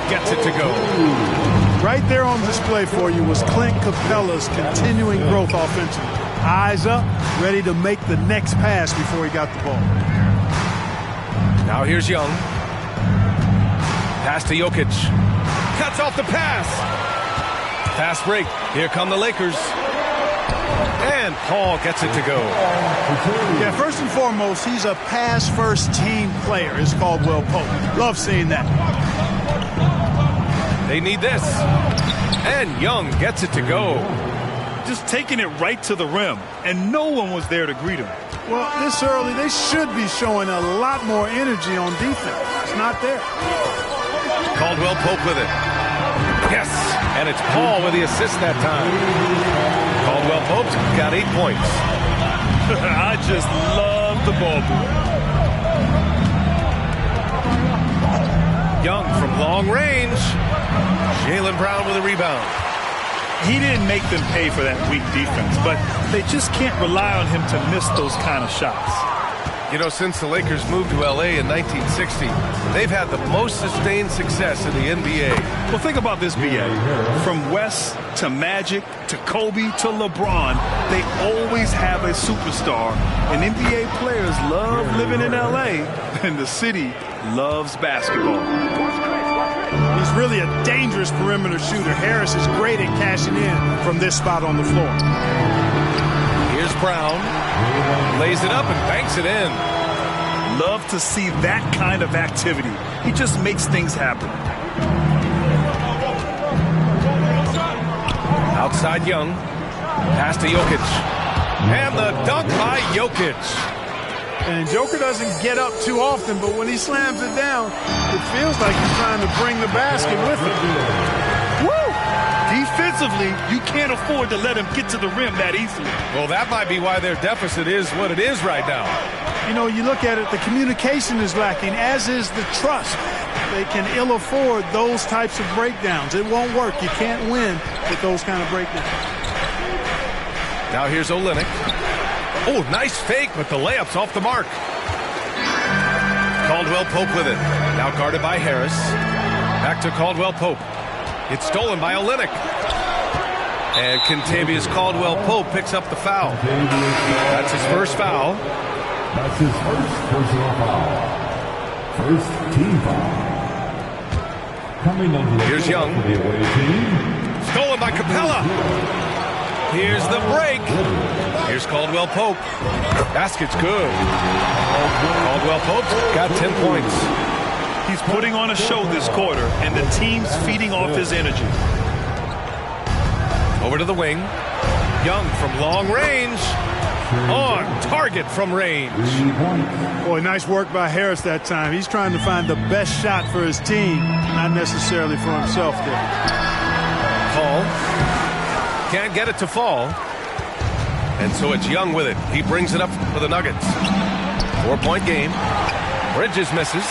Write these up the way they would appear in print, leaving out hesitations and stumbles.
gets it to go. Right there on display for you was Clint Capella's continuing growth offensively. Eyes up, ready to make the next pass before he got the ball. Now here's Young. Pass to Jokic. Cuts off the pass. Fast break. Here come the Lakers. And Paul gets it to go. Yeah, first and foremost, he's a pass-first team player, is Caldwell Pope. Love seeing that. They need this. And Young gets it to go. Just taking it right to the rim, and no one was there to greet him. Well, this early, they should be showing a lot more energy on defense. It's not there. Caldwell Pope with it. Yes, and it's Paul with the assist that time. Caldwell Pope's got 8 points. I just love the ball boy. Young from long range. Jaylen Brown with a rebound. He didn't make them pay for that weak defense, but they just can't rely on him to miss those kind of shots. You know, since the Lakers moved to L.A. in 1960, they've had the most sustained success in the NBA. Well, think about this, B.A. From West to Magic to Kobe to LeBron, they always have a superstar. And NBA players love living in L.A., and the city loves basketball. He's really a dangerous perimeter shooter. Harris is great at cashing in from this spot on the floor. Here's Brown. Lays it up and banks it in. Love to see that kind of activity. He just makes things happen. Outside Young. Pass to Jokic. And the dunk by Jokic. And Joker doesn't get up too often, but when he slams it down, it feels like he's trying to bring the basket with him. Woo! Defensively, you can't afford to let him get to the rim that easily. Well, that might be why their deficit is what it is right now. You know, you look at it, the communication is lacking, as is the trust. They can ill afford those types of breakdowns. It won't work. You can't win with those kind of breakdowns. Now here's Olynyk. Oh, nice fake, but the layup's off the mark. Caldwell Pope with it. Now guarded by Harris. Back to Caldwell Pope. It's stolen by Olynyk. And Kentavious Caldwell Pope picks up the foul. That's his first foul. That's his first personal foul. First team foul. Coming on the Here's Young. for the away team. Stolen by Capella. Here's the break. Here's Caldwell Pope. Basket's good. Caldwell Pope's got 10 points. He's putting on a show this quarter, and the team's feeding off his energy. Over to the wing. Young from long range. On target from range. Boy, nice work by Harris that time. He's trying to find the best shot for his team, not necessarily for himself there. Paul can't get it to fall. And so it's Young with it. He brings it up for the Nuggets. 4-point game. Bridges misses.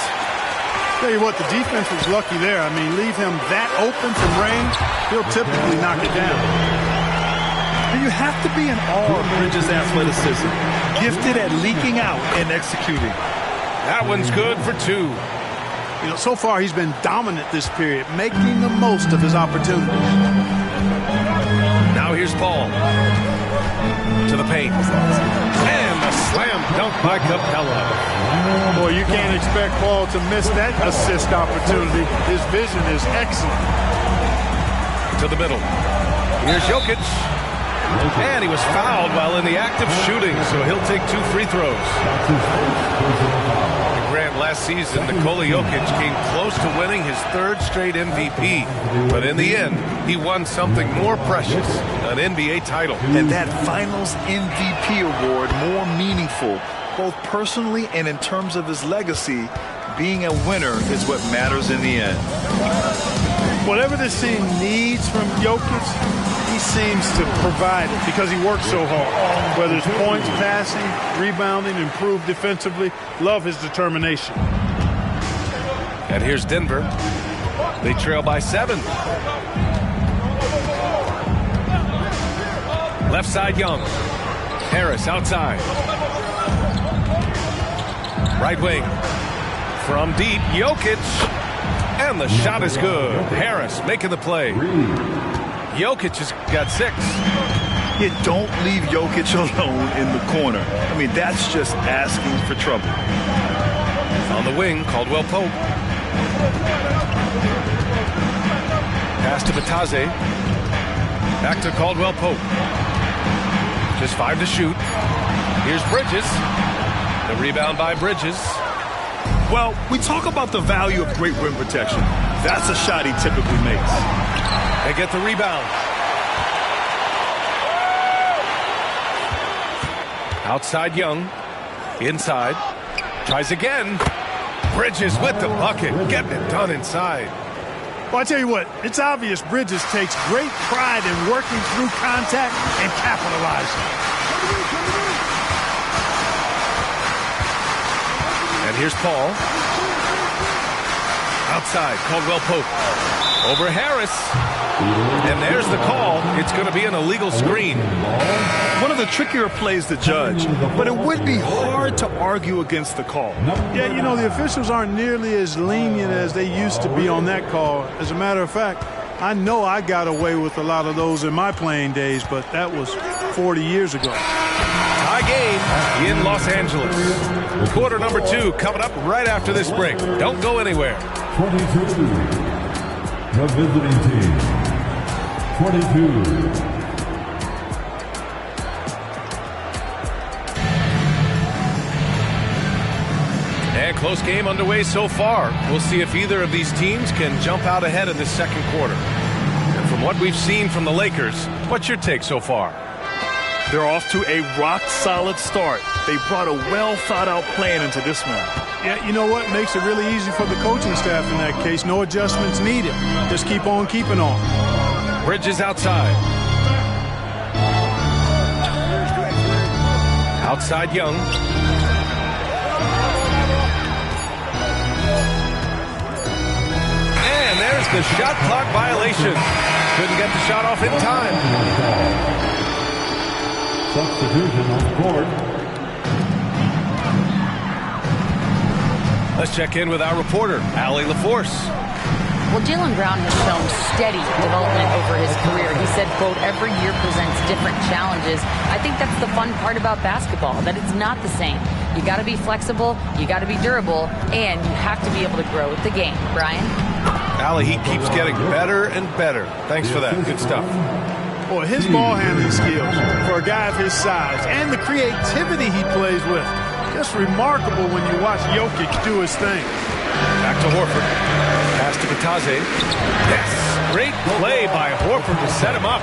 Tell you what, the defense was lucky there. I mean, leave him that open from range, he'll typically knock it down. And you have to be in awe of Bridges' athleticism, gifted at leaking out and executing. That one's good for 2. You know, so far he's been dominant this period, making the most of his opportunities. Now here's Paul. To the paint. And the slam dunk by Capella. Boy, you can't expect Paul to miss that assist opportunity. His vision is excellent. To the middle. Here's Jokic. And he was fouled while in the act of shooting, so he'll take 2 free throws. Grant, last season, Nikola Jokic came close to winning his 3rd straight MVP. But in the end, he won something more precious, an NBA title. And that Finals MVP award more meaningful, both personally and in terms of his legacy. Being a winner is what matters in the end. Whatever this team needs from Jokic, he seems to provide it because he works so hard. Whether it's points, passing, rebounding, improved defensively, love his determination. And here's Denver. They trail by 7. Left side Young. Harris outside. Right wing. From deep, Jokic. And the shot is good. Harris making the play. Jokic has got 6. You don't leave Jokic alone in the corner. I mean, that's just asking for trouble. On the wing, Caldwell Pope. Pass to Batadze. Back to Caldwell Pope. Just 5 to shoot. Here's Bridges. The rebound by Bridges. Well, we talk about the value of great rim protection. That's a shot he typically makes. They get the rebound. Outside Young. Inside. Tries again. Bridges with the bucket. Getting it done inside. Well, I tell you what, it's obvious Bridges takes great pride in working through contact and capitalizing. And here's Paul. Outside, Caldwell Pope. Over Harris. And there's the call. It's going to be an illegal screen. One of the trickier plays to judge, but it would be hard to argue against the call. Yeah, you know, the officials aren't nearly as lenient as they used to be on that call. As a matter of fact, I know I got away with a lot of those in my playing days, but that was 40 years ago. Tie game in Los Angeles. Quarter number 2 coming up right after this break. Don't go anywhere. 22. The visiting team. 22. And close game underway so far. We'll see if either of these teams can jump out ahead in this second quarter. And from what we've seen from the Lakers, what's your take so far? They're off to a rock-solid start. They brought a well-thought-out plan into this one. Yeah, you know what? Makes it really easy for the coaching staff in that case. No adjustments needed. Just keep on keeping on. Bridges outside. Outside Young. And there's the shot clock violation. Couldn't get the shot off in time. Substitution on the court. Let's check in with our reporter, Allie LaForce. Well, Jaylen Brown has shown steady development over his career. He said, quote, every year presents different challenges. I think that's the fun part about basketball, that it's not the same. You got to be flexible, you got to be durable, and you have to be able to grow with the game. Brian? Allie, he keeps getting better and better. Thanks for that. Good stuff. Boy, his ball handling skills for a guy of his size and the creativity he plays with. Just remarkable when you watch Jokic do his thing. Back to Horford. Pass to Batadze. Yes! Great play by Horford to set him up.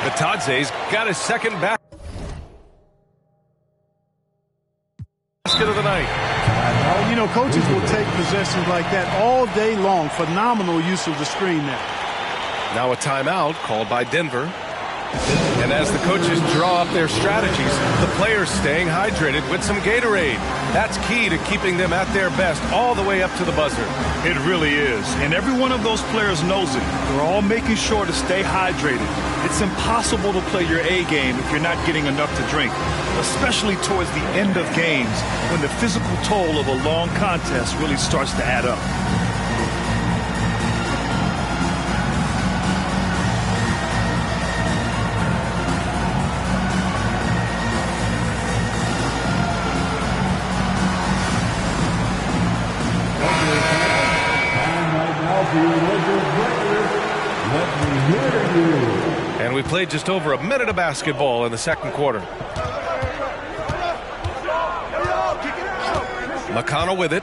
Batadze's got his second basket of the night. You know, coaches will take possessions like that all day long. Phenomenal use of the screen there. Now a timeout called by Denver. And as the coaches draw up their strategies, the players staying hydrated with some Gatorade. That's key to keeping them at their best all the way up to the buzzer. It really is. And every one of those players knows it. They're all making sure to stay hydrated. It's impossible to play your A game if you're not getting enough to drink, especially towards the end of games when the physical toll of a long contest really starts to add up. And we played just over a minute of basketball in the second quarter. McConnell with it.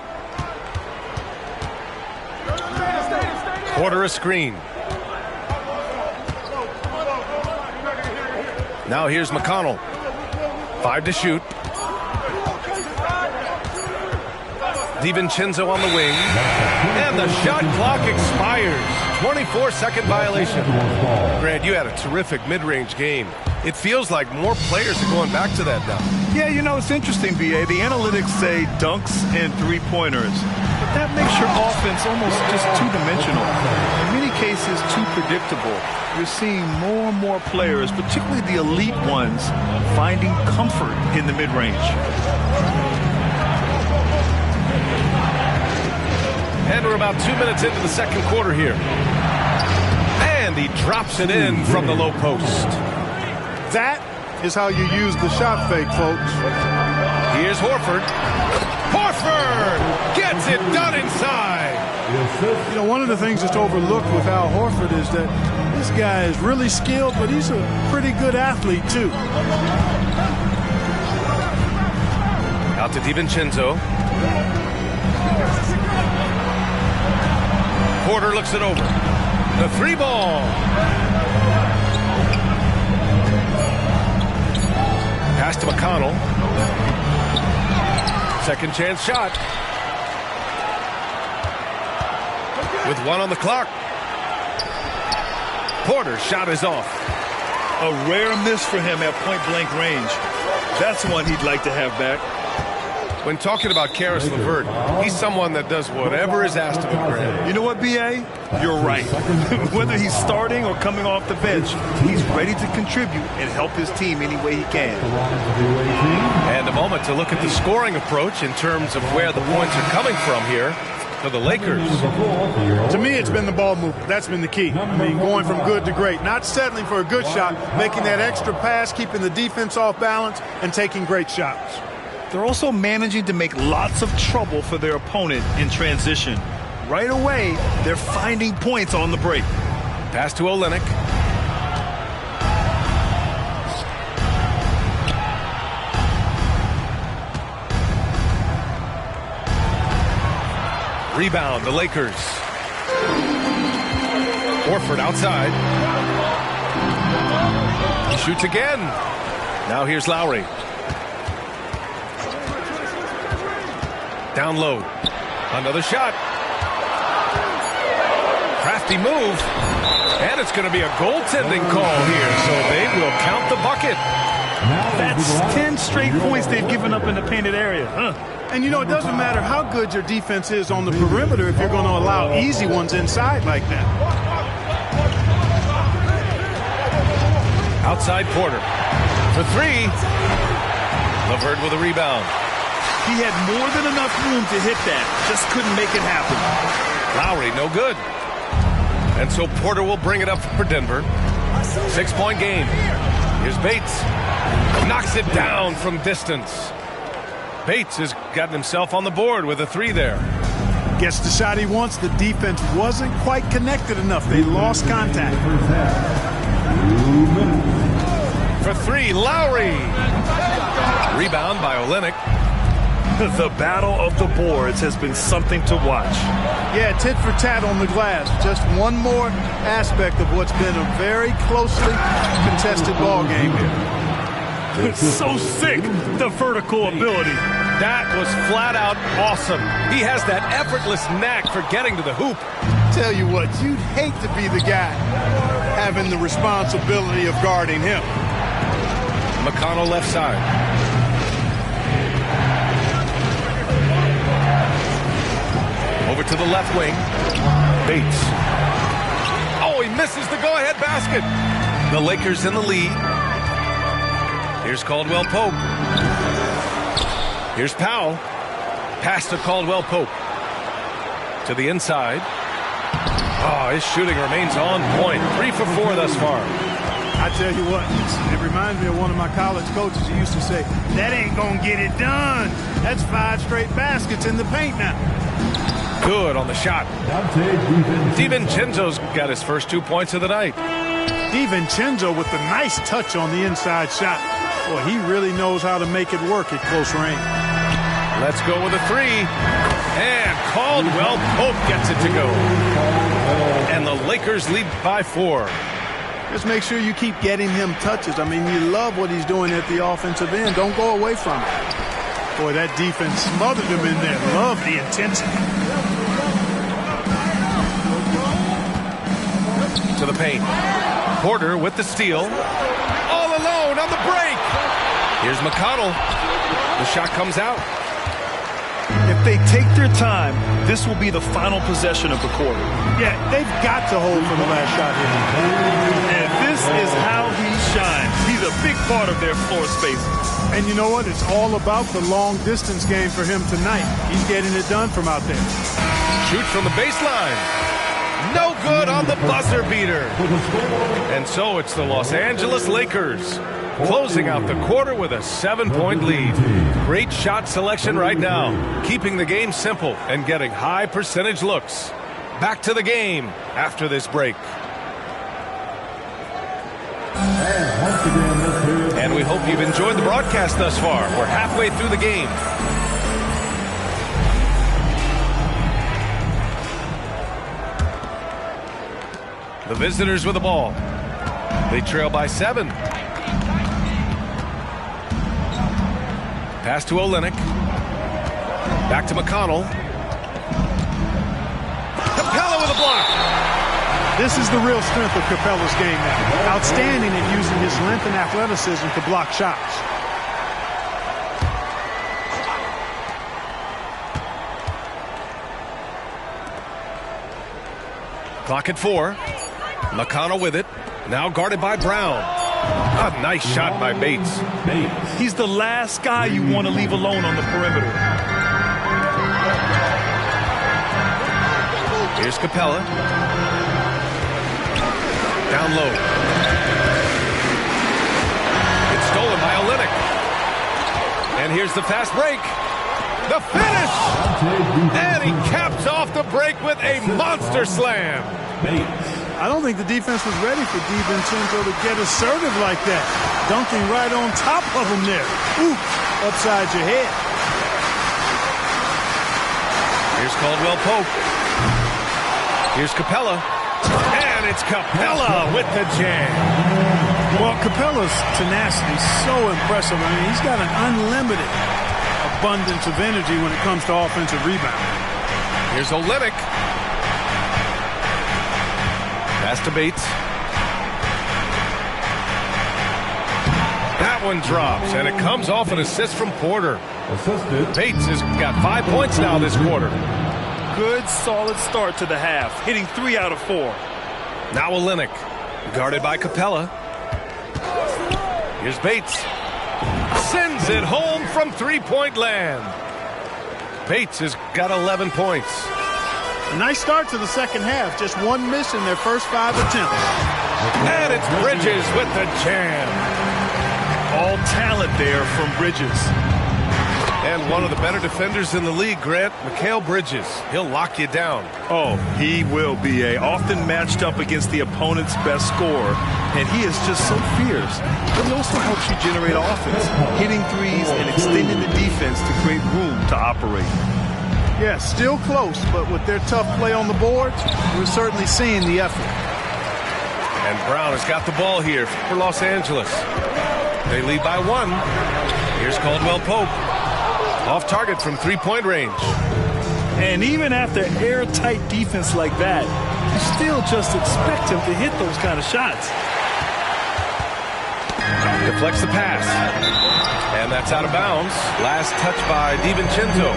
Quarter a screen. Now here's McConnell. 5 to shoot. DiVincenzo on the wing. And the shot clock expires. 24-second violation. Grant, you had a terrific mid-range game. It feels like more players are going back to that now. Yeah, you know, it's interesting, B.A. The analytics say dunks and three-pointers. But that makes your offense almost just two-dimensional. In many cases, too predictable. You're seeing more and more players, particularly the elite ones, finding comfort in the mid-range. And we're about 2 minutes into the second quarter here. And he drops it in from the low post. That is how you use the shot fake, folks. Here's Horford. Horford gets it done inside. You know, one of the things that's overlooked with Al Horford is that this guy is really skilled, but he's a pretty good athlete, too. Out to DiVincenzo. Porter looks it over. The three ball. Pass to McConnell. Second chance shot. With 1 on the clock. Porter's shot is off. A rare miss for him at point-blank range. That's one he'd like to have back. When talking about Karis LeVert, he's someone that does whatever is asked of him for him. You know what, B.A.? You're right. Whether he's starting or coming off the bench, he's ready to contribute and help his team any way he can. And a moment to look at the scoring approach in terms of where the points are coming from here for the Lakers. To me, it's been the ball movement. That's been the key. I mean, going from good to great. Not settling for a good shot, making that extra pass, keeping the defense off balance, and taking great shots. They're also managing to make lots of trouble for their opponent in transition. Right away, they're finding points on the break. Pass to Olynyk. Rebound, the Lakers. Horford outside. He shoots again. Now here's Lowry. Down low. Another shot. Crafty move. And it's going to be a goaltending call here, so they will count the bucket. That's 10 straight points they've given up in the painted area. And, you know, it doesn't matter how good your defense is on the perimeter if you're going to allow easy ones inside like that. Outside Porter. For three. LeVert with a rebound. He had more than enough room to hit that. Just couldn't make it happen. Lowry, no good. And so Porter will bring it up for Denver. 6-point game. Here's Bates. Knocks it down from distance. Bates has gotten himself on the board with a three there. Gets the shot he wants. The defense wasn't quite connected enough. They lost contact. For three, Lowry. Rebound by Olynyk. The battle of the boards has been something to watch. Yeah, tit for tat on the glass. Just one more aspect of what's been a very closely contested ball game here. It's so sick, the vertical ability. That was flat out awesome. He has that effortless knack for getting to the hoop. Tell you what, you'd hate to be the guy having the responsibility of guarding him. McConnell left side. Over to the left wing. Bates. Oh, he misses the go-ahead basket. The Lakers in the lead. Here's Caldwell Pope. Here's Powell. Pass to Caldwell Pope. To the inside. Oh, his shooting remains on point. 3 for 4 thus far. I tell you what, it reminds me of one of my college coaches who used to say, that ain't gonna get it done. That's 5 straight baskets in the paint now. Good on the shot. DiVincenzo's got his first 2 points of the night. DiVincenzo with the nice touch on the inside shot. Boy, he really knows how to make it work at close range. Let's go with a three. And Caldwell Pope gets it to go. And the Lakers lead by 4. Just make sure you keep getting him touches. I mean, you love what he's doing at the offensive end. Don't go away from it. Boy, that defense smothered him in there. Love the intensity. To the paint. Porter with the steal. All alone on the break. Here's McConnell. The shot comes out. If they take their time, this will be the final possession of the quarter. Yeah, they've got to hold for the last shot here. And this is how he shines. He's a big part of their floor space. And you know what? It's all about the long-distance game for him tonight. He's getting it done from out there. Shoots from the baseline. No good on the buzzer beater. And so it's the Los Angeles Lakers closing out the quarter with a 7-point lead. Great shot selection right now, keeping the game simple and getting high percentage looks. Back to the game after this break. And we hope you've enjoyed the broadcast thus far. We're halfway through the game. The visitors with the ball. They trail by 7. Pass to Olynyk. Back to McConnell. Capella with a block. This is the real strength of Capella's game now. Outstanding at using his length and athleticism to block shots. Clock at 4. McConnell with it. Now guarded by Brown. A nice shot by Bates. He's the last guy you want to leave alone on the perimeter. Here's Capella. Down low. It's stolen by Olynyk. And here's the fast break. The finish! And he caps off the break with a monster slam. I don't think the defense was ready for DiVincenzo to get assertive like that. Dunking right on top of him there. Ooh, upside your head. Here's Caldwell Pope. Here's Capella. And it's Capella with the jam. Well, Capella's tenacity is so impressive. I mean, he's got an unlimited abundance of energy when it comes to offensive rebound. Here's Olynyk. Pass to Bates. That one drops, and it comes off an assist from Porter. Bates has got 5 points now this quarter. Good, solid start to the half, hitting 3 out of 4. Now Olynyk, guarded by Capella. Here's Bates. Sends it home from three-point land. Bates has got 11 points. A nice start to the second half. Just one miss in their first 5 attempts. And it's Bridges with the jam. All talent there from Bridges. And one of the better defenders in the league, Grant, Mikal Bridges. He'll lock you down. Oh, he will be often matched up against the opponent's best scorer. And he is just so fierce. But he also helps you generate offense, hitting threes and extending the defense to create room to operate. Yeah, still close, but with their tough play on the boards, we're certainly seeing the effort. And Brown has got the ball here for Los Angeles. They lead by 1. Here's Caldwell Pope. Off target from three-point range. And even after airtight defense like that, you still just expect him to hit those kind of shots. Deflects the pass. And that's out of bounds. Last touch by DiVincenzo.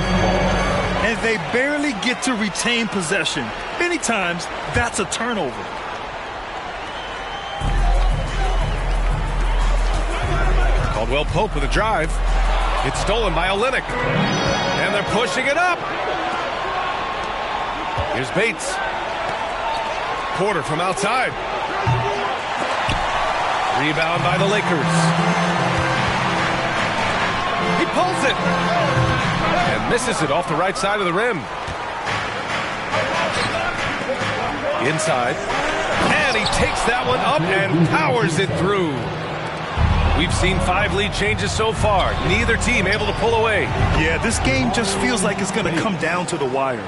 And they barely get to retain possession. Many times, that's a turnover. Caldwell Pope with a drive. It's stolen by Olynyk. And they're pushing it up. Here's Bates. Porter from outside. Rebound by the Lakers. He pulls it. And misses it off the right side of the rim. Inside. And he takes that one up and powers it through. We've seen 5 lead changes so far. Neither team able to pull away. Yeah, this game just feels like it's going to come down to the wire.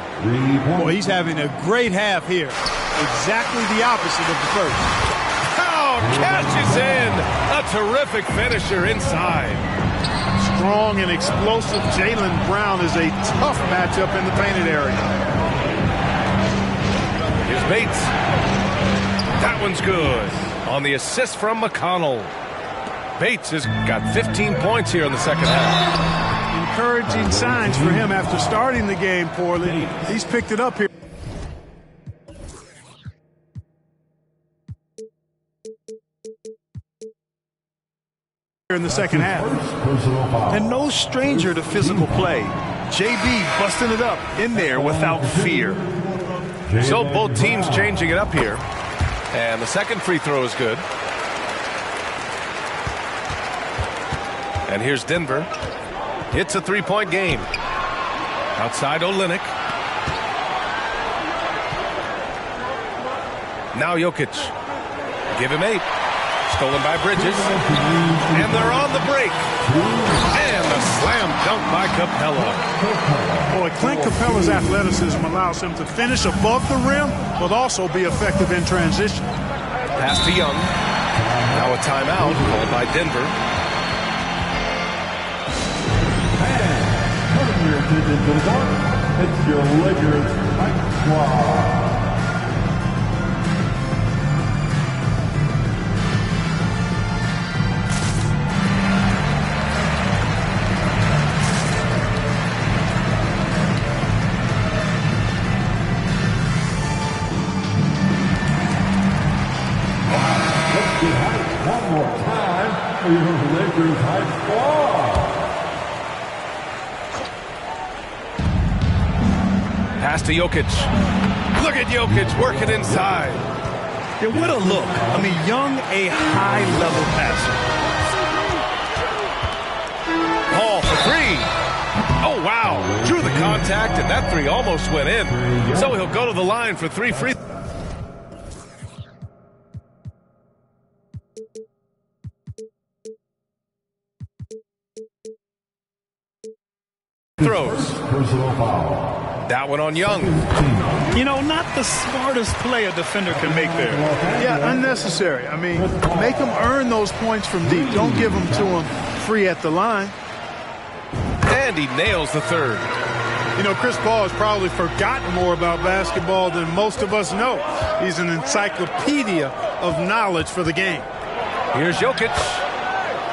Boy, he's having a great half here. Exactly the opposite of the first. Oh, cashes in. A terrific finisher inside. Strong and explosive Jaylen Brown is a tough matchup in the painted area. Here's Bates. That one's good. On the assist from McConnell. Bates has got 15 points here in the second half. Encouraging signs for him after starting the game poorly. He's picked it up here in the second half. Personal foul. And no stranger to physical play. JB busting it up in there without fear. So both teams changing it up here. And the second free throw is good. And here's Denver. It's a three-point game. Outside Olynyk. Now Jokic. Give him 8. Stolen by Bridges. And they're on the break. And a slam dunk by Capella. Boy, Clint Capella's athleticism allows him to finish above the rim, but also be effective in transition. Pass to Young. Now a timeout called by Denver. Turn your attention to the court. It's your Lakers Hype Squad. One more time for your Lakers Hype Squad. Pass to Jokic. Look at Jokic working inside. Yeah, what a look. I mean, Young, a high-level passer. Paul for 3. Oh, wow. Drew the contact, and that 3 almost went in. So he'll go to the line for 3 free throws. Personal foul. That one on Young. You know, not the smartest play a defender can make there. Yeah, unnecessary. I mean, make them earn those points from deep. Don't give them to them free at the line. And he nails the third. You know, Chris Paul has probably forgotten more about basketball than most of us know. He's an encyclopedia of knowledge for the game. Here's Jokic.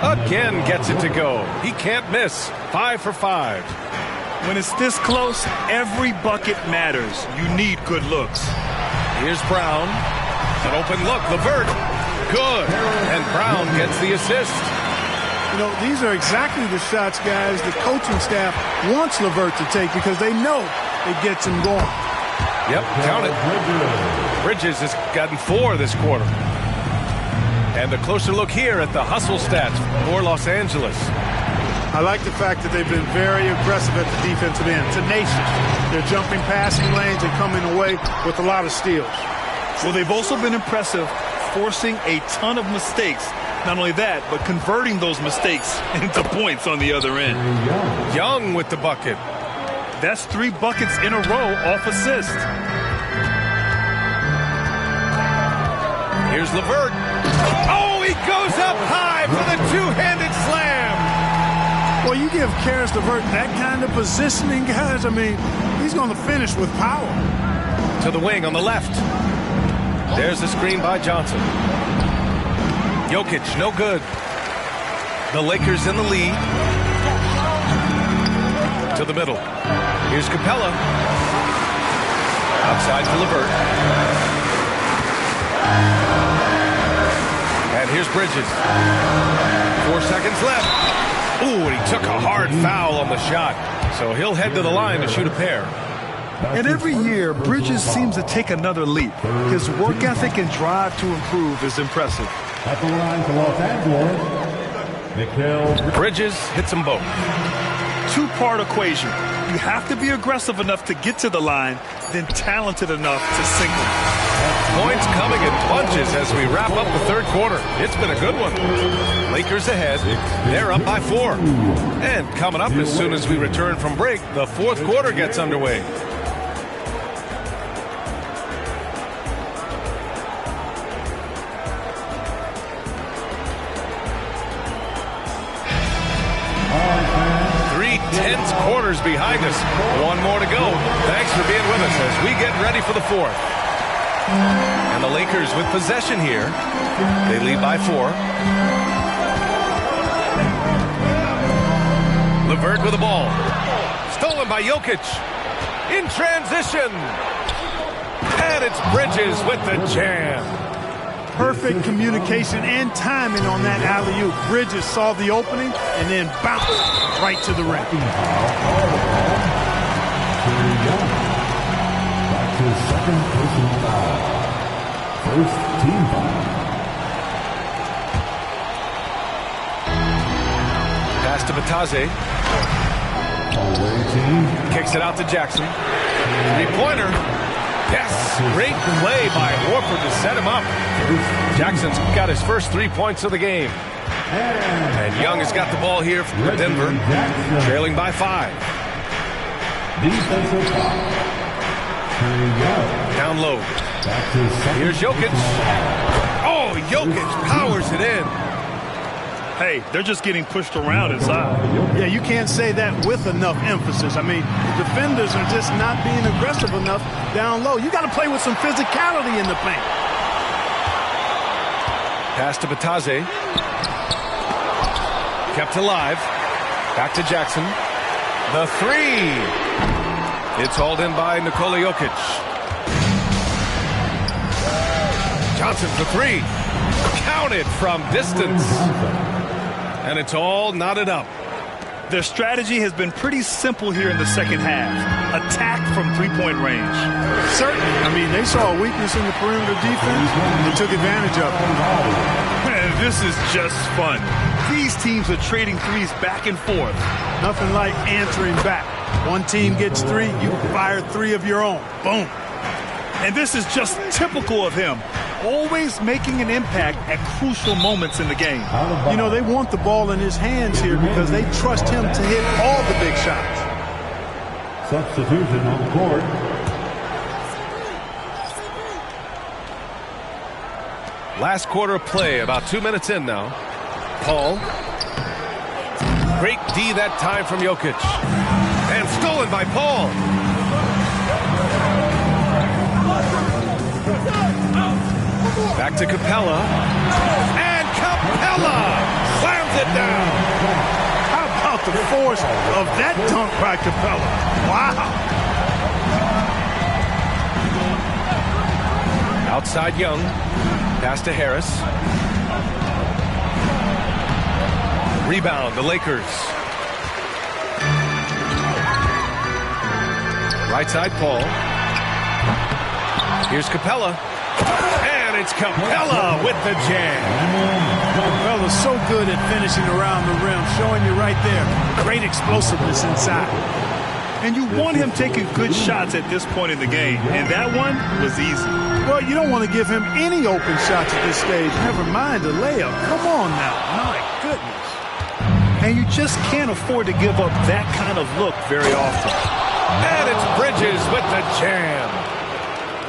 Again gets it to go. He can't miss. 5 for 5. When it's this close, every bucket matters. You need good looks. Here's Brown. An open look. LeVert. Good. And Brown gets the assist. You know, these are exactly the shots, guys, the coaching staff wants LeVert to take because they know it gets him going. Yep, count it. Bridges has gotten 4 this quarter. And a closer look here at the hustle stats for Los Angeles. I like the fact that they've been very aggressive at the defensive end, tenacious. They're jumping passing lanes and coming away with a lot of steals. Well, they've also been impressive, forcing a ton of mistakes. Not only that, but converting those mistakes into points on the other end. Young with the bucket. That's 3 buckets in a row off assist. Here's LeVert. Oh, he goes up high for the two-handed slam. Well, you give Karis LeVert that kind of positioning, guys, I mean, he's going to finish with power. To the wing on the left. There's the screen by Johnson. Jokic, no good. The Lakers in the lead. To the middle. Here's Capella. Outside to LeVert. And here's Bridges. 4 seconds left. Ooh, and he took a hard foul on the shot. So he'll head to the line to shoot a pair. And every year, Bridges seems to take another leap. His work ethic and drive to improve is impressive. At the line for Los Angeles, Bridges hits them both. 2-part equation. You have to be aggressive enough to get to the line, then talented enough to sink them. Points coming in bunches as we wrap up the third quarter. It's been a good one. Lakers ahead. They're up by 4. And coming up as soon as we return from break, the fourth quarter gets underway. Tense quarters behind us. One more to go. Thanks for being with us as we get ready for the fourth. And the Lakers with possession here. They lead by 4. LeVert with the ball. Stolen by Jokic. In transition. And it's Bridges with the jam. Perfect communication and timing on that alley-oop. Bridges saw the opening and then bounced right to the rim. Back to his second personal foul. First team foul. Pass to Batase. Away team. Kicks it out to Jackson. Three-pointer. Yes, great play by Horford to set him up. Jackson's got his first 3 points of the game. And Young has got the ball here for Denver, trailing by 5. Defensive foul. Down low. Here's Jokic. Oh, Jokic powers it in. Hey, they're just getting pushed around inside. Yeah, you can't say that with enough emphasis. I mean, the defenders are just not being aggressive enough down low. You got to play with some physicality in the paint. Pass to Batase. Kept alive. Back to Jackson. The three. It's hauled in by Nikola Jokic. Johnson for three. Counted from distance. And it's all knotted up. Their strategy has been pretty simple here in the second half. Attack from three-point range. Certainly. I mean, they saw a weakness in the perimeter defense and they took advantage of it. Man, this is just fun. These teams are trading threes back and forth. Nothing like answering back. One team gets three, you fire three of your own. Boom. And this is just typical of him. Always making an impact at crucial moments in the game. You know, they want the ball in his hands here because they trust him to hit all the big shots. Substitution on the court. Last quarter of play, about 2 minutes in now. Paul. Great D that time from Jokic. And stolen by Paul. Back to Capella. And Capella slams it down. How about the force of that dunk by Capella? Wow. Outside Young. Pass to Harris. Rebound, the Lakers. Right side, Paul. Here's Capella. And it's Capella with the jam. Capella's so good at finishing around the rim, showing you right there. Great explosiveness inside. And you want him taking good shots at this point in the game. And that one was easy. Well, you don't want to give him any open shots at this stage. Never mind a layup. Come on now. My goodness. And you just can't afford to give up that kind of look very often. And it's Bridges with the jam.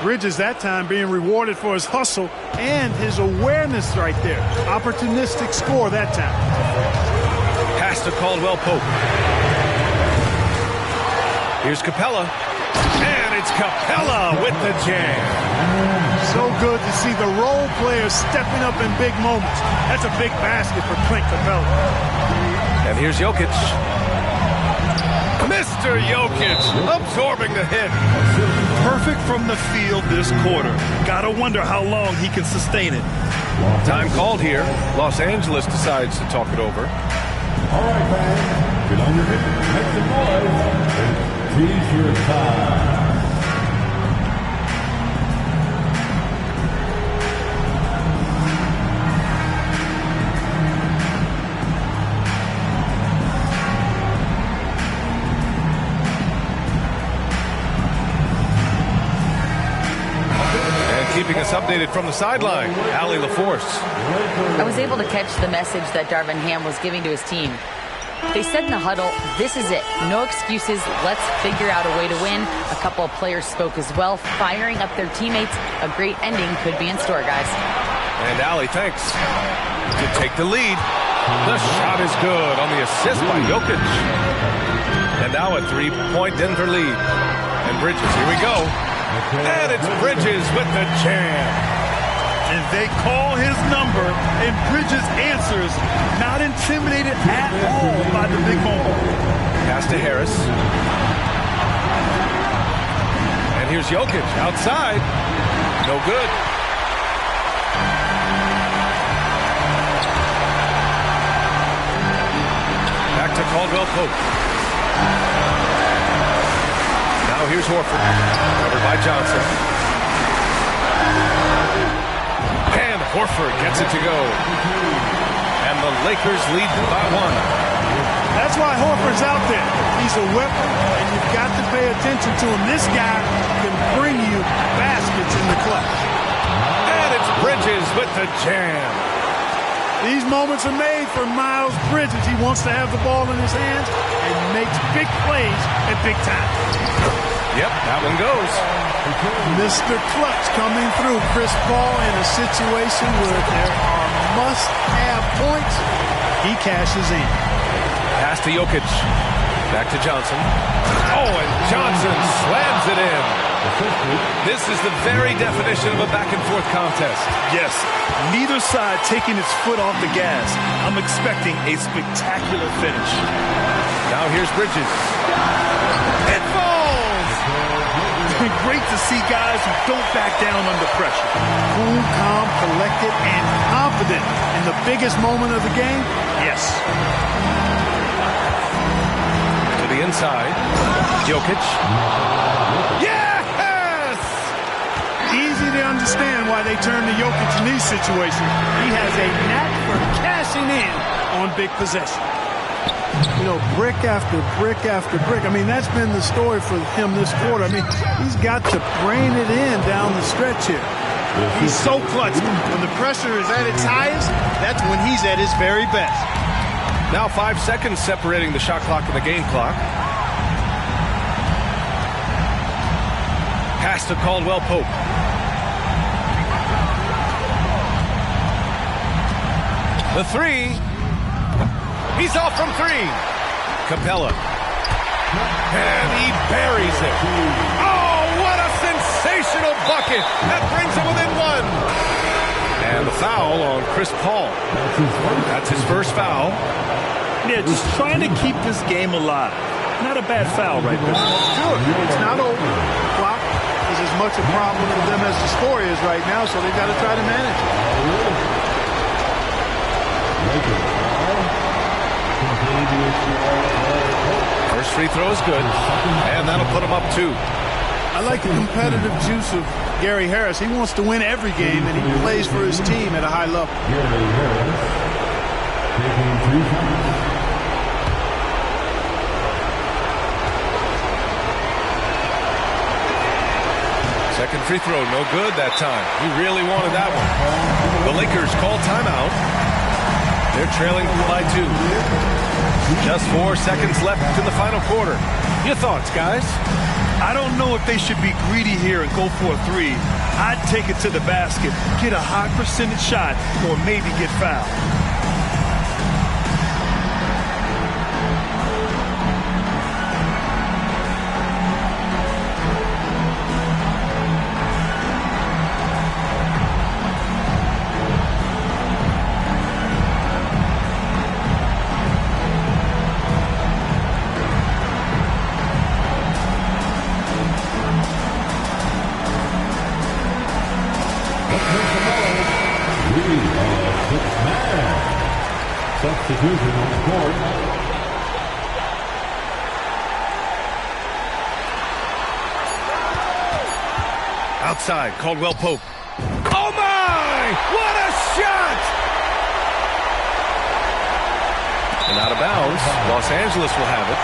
Bridges that time being rewarded for his hustle and his awareness right there. Opportunistic score that time. Pass to Caldwell Pope. Here's Capella. And it's Capella with the jam. So good to see the role players stepping up in big moments. That's a big basket for Clint Capella. And here's Jokic. Mr. Jokic absorbing the hit. Perfect from the field this quarter. Gotta wonder how long he can sustain it. Time called here. Los Angeles decides to talk it over. All right, fans. Get on your feet. Make some noise. Freeze your time. Keeping us updated from the sideline, Allie LaForce. I was able to catch the message that Darvin Ham was giving to his team. They said in the huddle, this is it. No excuses. Let's figure out a way to win. A couple of players spoke as well, firing up their teammates. A great ending could be in store, guys. And Allie, thanks. To take the lead. The shot is good on the assist by Jokic. And now a three-point Denver lead. And Bridges, here we go. And it's Bridges with the jam. And they call his number, and Bridges answers, not intimidated at all by the big moment. Pass to Harris. And here's Jokic outside. No good. to Caldwell Pope. Now here's Horford. Covered by Johnson. And Horford gets it to go. And the Lakers lead by 1. That's why Horford's out there. He's a weapon, and you've got to pay attention to him. This guy can bring you baskets in the clutch. And it's Bridges with the jam. These moments are made for Miles Bridges. He wants to have the ball in his hands and makes big plays at big time. Yep, that one goes. Mr. Clutch coming through. Chris Paul in a situation where there are must-have points. He cashes in. Pass to Jokic. Back to Johnson. Oh, and Johnson slams it in. This is the very definition of a back-and-forth contest. Yes, neither side taking its foot off the gas. I'm expecting a spectacular finish. Now here's Bridges. It falls! Great to see guys who don't back down under pressure. Cool, calm, collected, and confident in the biggest moment of the game. Yes. To the inside. Jokic. Yes! Easy to understand why they turn to Jokic in these situations. He has a knack for cashing in on big possession. You know, brick after brick after brick. I mean, that's been the story for him this quarter. I mean, he's got to brain it in down the stretch here. He's so clutch. When the pressure is at its highest, that's when he's at his very best. Now 5 seconds separating the shot clock and the game clock. Pass to Caldwell Pope. The three. He's off from 3. Capella. And he buries it. Oh, what a sensational bucket. That brings him within 1. And the foul on Chris Paul. That's his first foul. Yeah, just trying to keep this game alive. Not a bad foul right there. Good. It's not over. Clock is as much a problem for them as the score is right now, so they've got to try to manage it. First free throw is good, and that'll put him up 2. I like the competitive juice of Gary Harris. He wants to win every game, and he plays for his team at a high level. Second free throw, no good that time. He really wanted that one. The Lakers call timeout. They're trailing by 2. Just 4 seconds left in the final quarter. Your thoughts, guys? I don't know if they should be greedy here and go for a 3. I'd take it to the basket, get a high percentage shot, or maybe get fouled. Substitution on the court. Outside, Caldwell Pope. Oh my! What a shot! And out of bounds, Los Angeles will have it.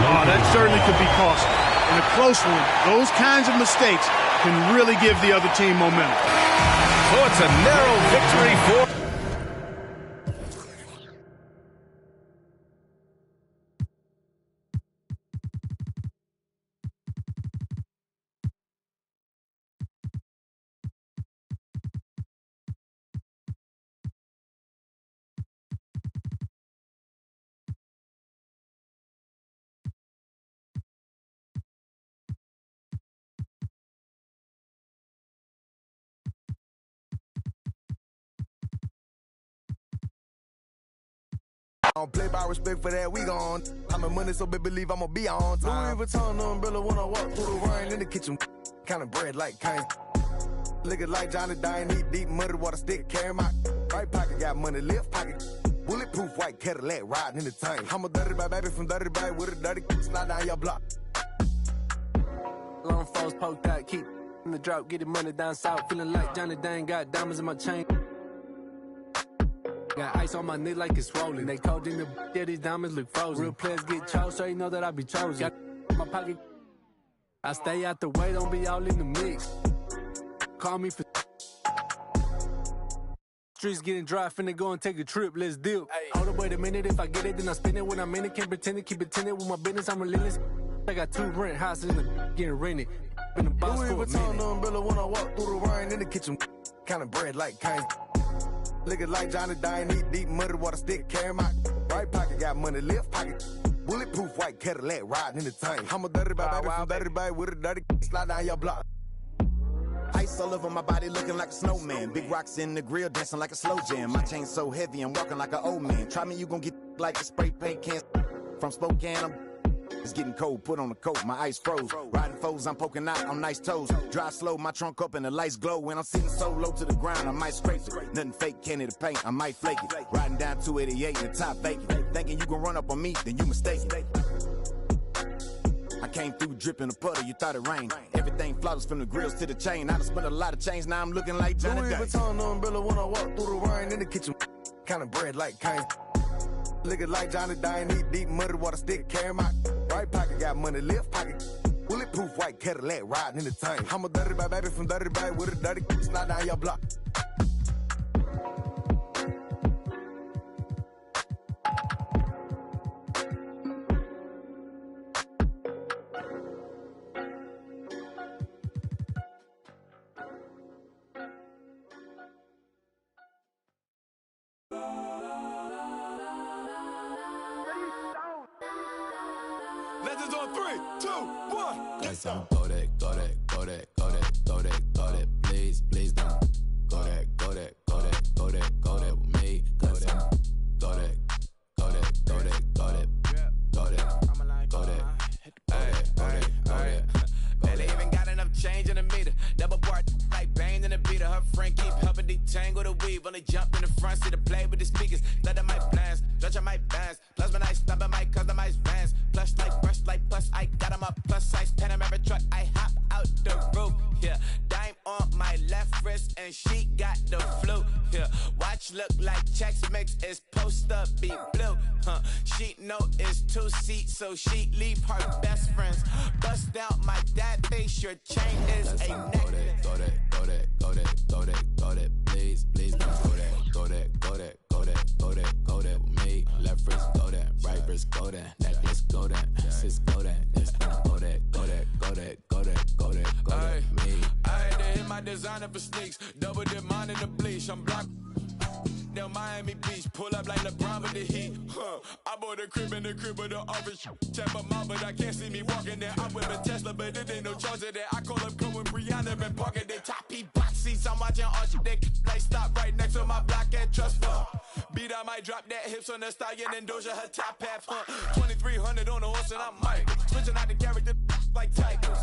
Oh, that certainly could be costly. In a close one, those kinds of mistakes can really give the other team momentum. So it's a narrow victory for... I don't play by respect for that, we gone. I'm in money, so baby, believe I'ma be on time. Louis Vuitton umbrella when I walk through the rain in the kitchen. Kind of bread like Kane. Looking like Johnny Dine, eat deep muddy water stick, carry my right pocket, got money, left pocket. Bulletproof white Cadillac riding in the tank. I'm a dirty bag baby from dirty bag with a dirty slide down your block. Long foes poked out, keep in the drop, get the money down south. Feeling like Johnny Dang, got diamonds in my chain. Got ice on my neck like it's swollen. They cold in the yeah, these diamonds look frozen. Real players get chose, so you know that I be chosen. Got my pocket. I stay out the way, don't be all in the mix. Call me for streets getting dry, finna go and take a trip, let's deal. Hold up, wait a minute, if I get it, then I spend it. When I'm in it, can't pretend it, keep it tended with my business, I'm relentless. I got 2 rent houses in the getting rented. Been the boss Louis for a Vuitton minute. umbrella when I walk through the rain in the kitchen. Kinda bread like Kane. Looking like Johnny Dang, eat deep muddy water stick, carry my right pocket, got money, left pocket. Bulletproof white Cadillac riding in the tank. I'm a dirty bag baby from dirty bag with a dirty slide down your block. Ice all over my body looking like a snowman. Big rocks in the grill dancing like a slow jam. My chain so heavy I'm walking like an old man. Try me, you gon' get like a spray paint can. From Spokane, it's getting cold, put on a coat, my ice froze. Riding foes, I'm poking out on nice toes. Drive slow, my trunk up and the lights glow. When I'm sitting so low to the ground, I might scrape it. Nothing fake, candy to paint, I might flake it. Riding down 288 in the top vacant. Thinking you gon' run up on me, then you mistaken. I came through dripping a puddle, you thought it rained. Everything flawless from the grills to the chain. I done spent a lot of change, now I'm looking like Johnny Louis Dang. Vuitton umbrella when I walk through the rain in the kitchen. Kinda bread like Kane. Looking like Johnny Dang, eat deep muddy water stick, carry my right pocket, got money, left pocket. Bulletproof white Cadillac riding in the tank. I'm a dirty bag baby from dirty bag with a dirty slide down your block. Legends on 3, 2, 1. Guess I'm go that, go that, go that, go that, go that, go that. Please, please don't go that, go that, go that, go that, go that with me. Cause I'm go that, go that, go that, go that, go that, go that, go that. And they even got enough change in the meter. Double part like Bane in the beater. Her friend keep helping detangle the weave. Only jump in the front seat to play with the speakers. Let them mic blast, stretch my bands. Plus when I stop at my customized vans. Plush like brush like plus I got them up. Plus size Panamera truck. I hop out the roof. Yeah, dime on my left wrist and she got the flu. Yeah, watch look like Chex Mix is post up be blue. She know it's 2 seats, so she leave her best friends. Bust out my dad face. Your chain is a necklace. Go that, go that, go that, go that, go that. Please, please don't go that, go that, go that, go that, go that, go that with me. Left wrist go that, right wrist go that, necklace go that, sis go that, this go that, go that, go that, go that, go that, go that with me. I had to hit my designer for sneaks. Double dip mine in the bleach. I'm blocked. Down Miami Beach, pull up like LeBron with the heat. I bought a crib in the crib with the office. Check my mouth, but I can't see me walking there. I'm with a Tesla, but it ain't no charger there. I call up Cohen, Brianna, and parking their top P box seats. I'm watching Archie, they like stop right next to my block and trust fund. Beat, I might drop that hips on the stallion and Doja her top half. 2300 on the horse and I'm Mike. Switching out the character like Tigers.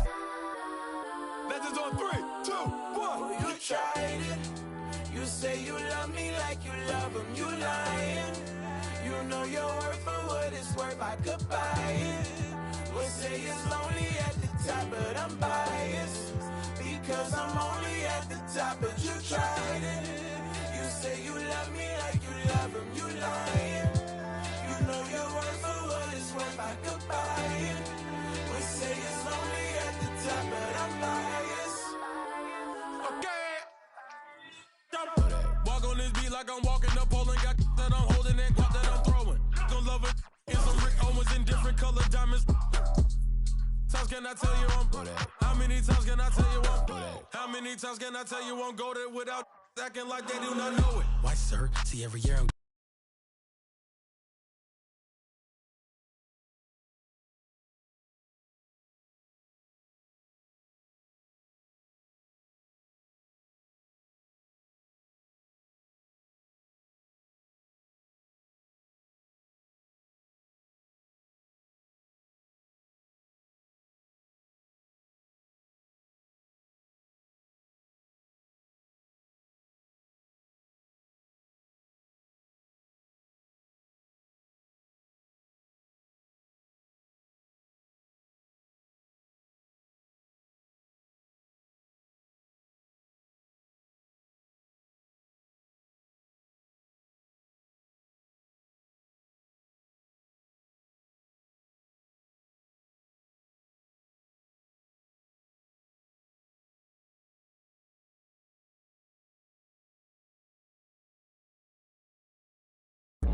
Legends on 3, 2, 1. You tried it. You say you love me like you love him, you lying. You know your worth for what it's worth, I could buy it. We'll say it's lonely at the top, but I'm biased. Because I'm only at the top, but you tried it. You say you love me like you love him, you lying. You know your worth for what it's worth, I could buy it. We'll say it's lonely at the top, but I'm biased. Okay. Walk on this beat like I'm walking up pole and got that I'm holding and got that I'm throwing. Don't love it. It's some Rick Owens in different color diamonds. Times can I tell you I'm How many times can I tell you I'm How many times can I tell you I'm go there without acting like they do not know it? Why, sir? See, every year I'm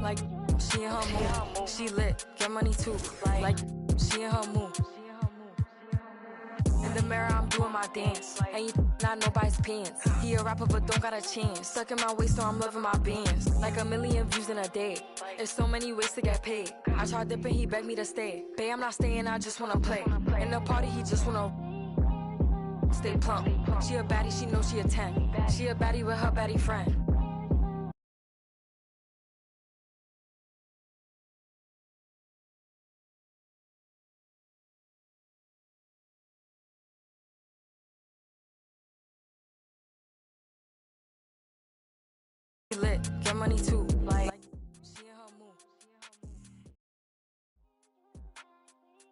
Like, she in her mood. She lit, get money too. Like, she in her mood. In the mirror, I'm doing my dance. And you not nobody's pants. He a rapper, but don't got a chance. Stuck in my waist, so I'm loving my bands. Like 1 million views in a day. There's so many ways to get paid. I tried dipping, he begged me to stay. Babe, I'm not staying, I just wanna play. In the party, he just wanna stay plump. She a baddie, she knows she a 10. She a baddie with her baddie friend. Lit, get money too. Like, she in her mood.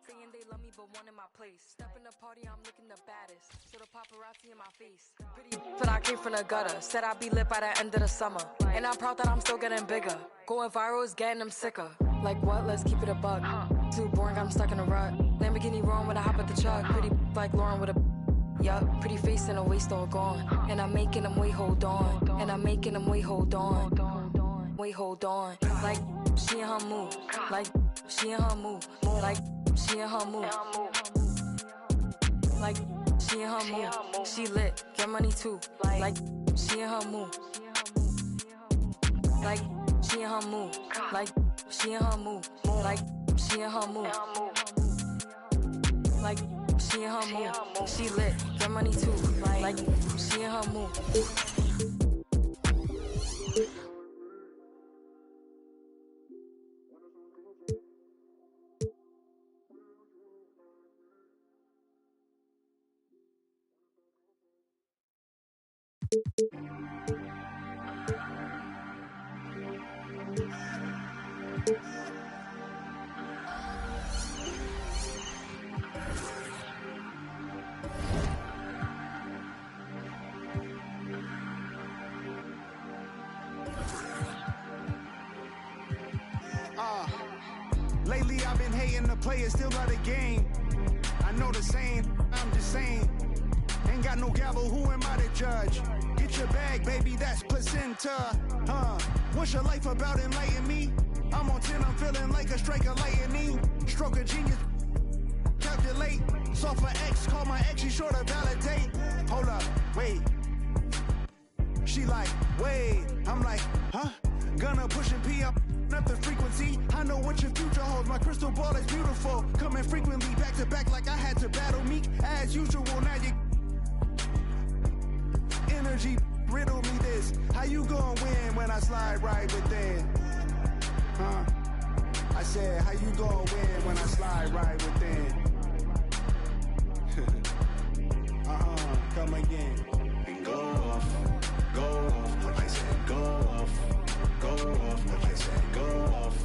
Saying they love me, but one in my place. Step in the party, I'm looking the baddest. So the paparazzi in my face. Pretty, but I came from the gutter. Said I'd be lit by the end of the summer. And I'm proud that I'm still getting bigger. Going viral is getting them sicker. Like what? Let's keep it a buck. Too boring, I'm stuck in a rut. Lamborghini wrong when I hop at the truck. Pretty like Lauren with a. Yup, pretty face and a waist all gone. And I'm making them wait, hold on. And I'm making them wait, hold on. Wait, hold on. Like, she in her mood. Like, she in her mood. Like, she in her mood. Like, she in her mood. She lit, get money too. Like, she in her mood. Like, she in her mood. Like, she in her mood. Like, she in her mood. Like, she in her mood. She lit, get money too. Like, she in her mood. Lately I've been hating the players, still love the game. I know the saying, I'm just saying. Ain't got no gavel, who am I to judge? Get your bag, baby, that's placenta. What's your life about, enlighten me? I'm on 10, I'm feeling like a strike of lightning. Stroke of genius, calculate. Soft for X, call my ex, she sure to validate. Hold up, wait. She like, wait. I'm like, huh? Gonna push and pee up the frequency. I know what your future holds. My crystal ball is beautiful. Coming frequently back to back like I had to battle Meek. As usual, now you energy riddle me this. How you gonna win when I slide right within? I said, how you gonna win when I slide right within? Come again. And go off, go off. I said, go off. Go off, I said go off,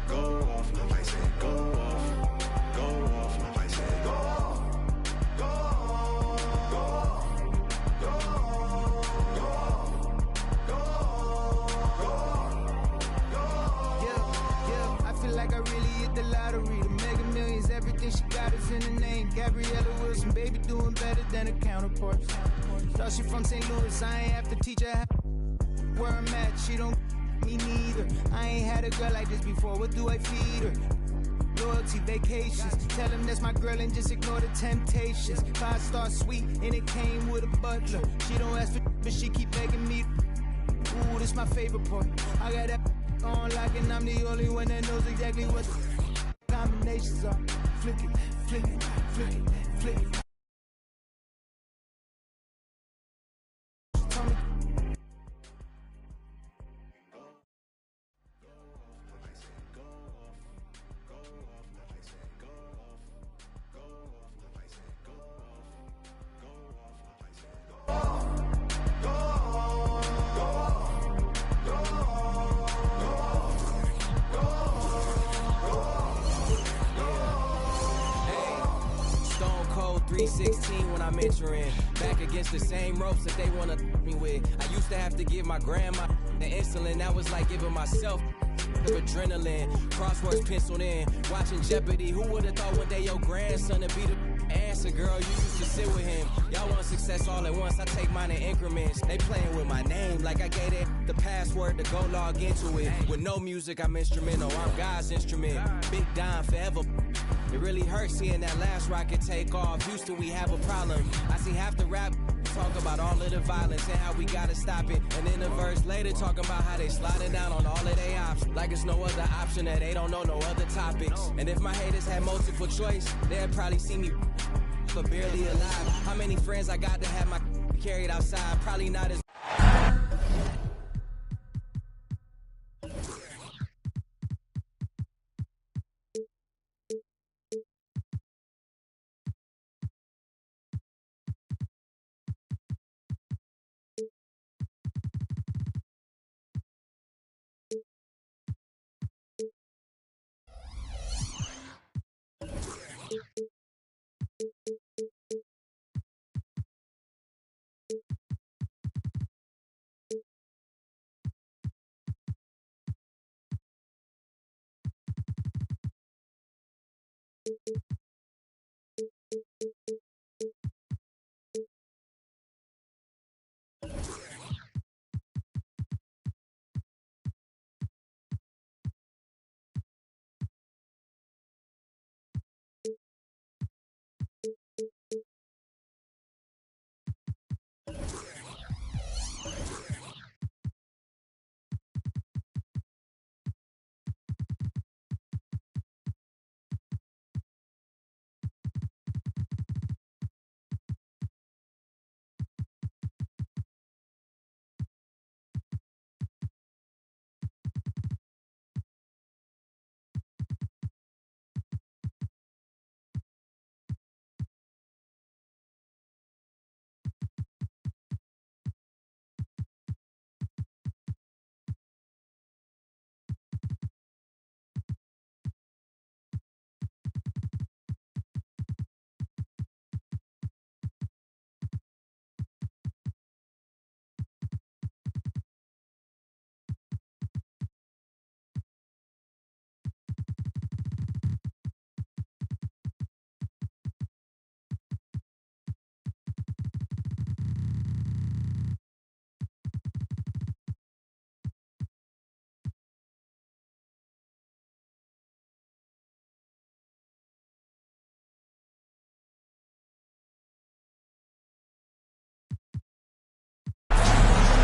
go off, I said go off, go off, I said go off, go off, go off, go off, go off, go off. Yeah, I feel like I really hit the lottery. The Mega Millions, everything she got is in the name. Gabriella Wilson, baby doing better than her counterparts. Thought she from St. Louis, I ain't have to teach her where I'm at. She don't me neither. I ain't had a girl like this before. What do I feed her? Loyalty, vacations. Tell him that's my girl and just ignore the temptations. 5-star suite and it came with a butler. She don't ask for but she keep begging me. Ooh, this my favorite part. I got that on lock and I'm the only one that knows exactly what the combinations are. Flick it, flick it, flick it, flick it. When I'm entering back against the same ropes that they wanna me with. I used to have to give my grandma the insulin. That was like giving myself adrenaline. Crosswords penciled in, watching Jeopardy. Who would've thought one day your grandson would be the answer, girl. You used to sit with him. Y'all want success all at once. I take mine in increments. They playing with my name like I gave it the password to go log into it. With no music, I'm instrumental. I'm God's instrument. Big Don forever. It really hurts seeing that last rocket take off. Houston, we have a problem. I see half the rap talk about all of the violence and how we gotta stop it. And then a verse later talking about how they sliding down on all of their options. Like it's no other option, that they don't know no other topics. And if my haters had multiple choice, they'd probably see me but barely alive. How many friends I got to have my carried outside? Probably not as...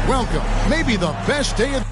Welcome, maybe the best day of...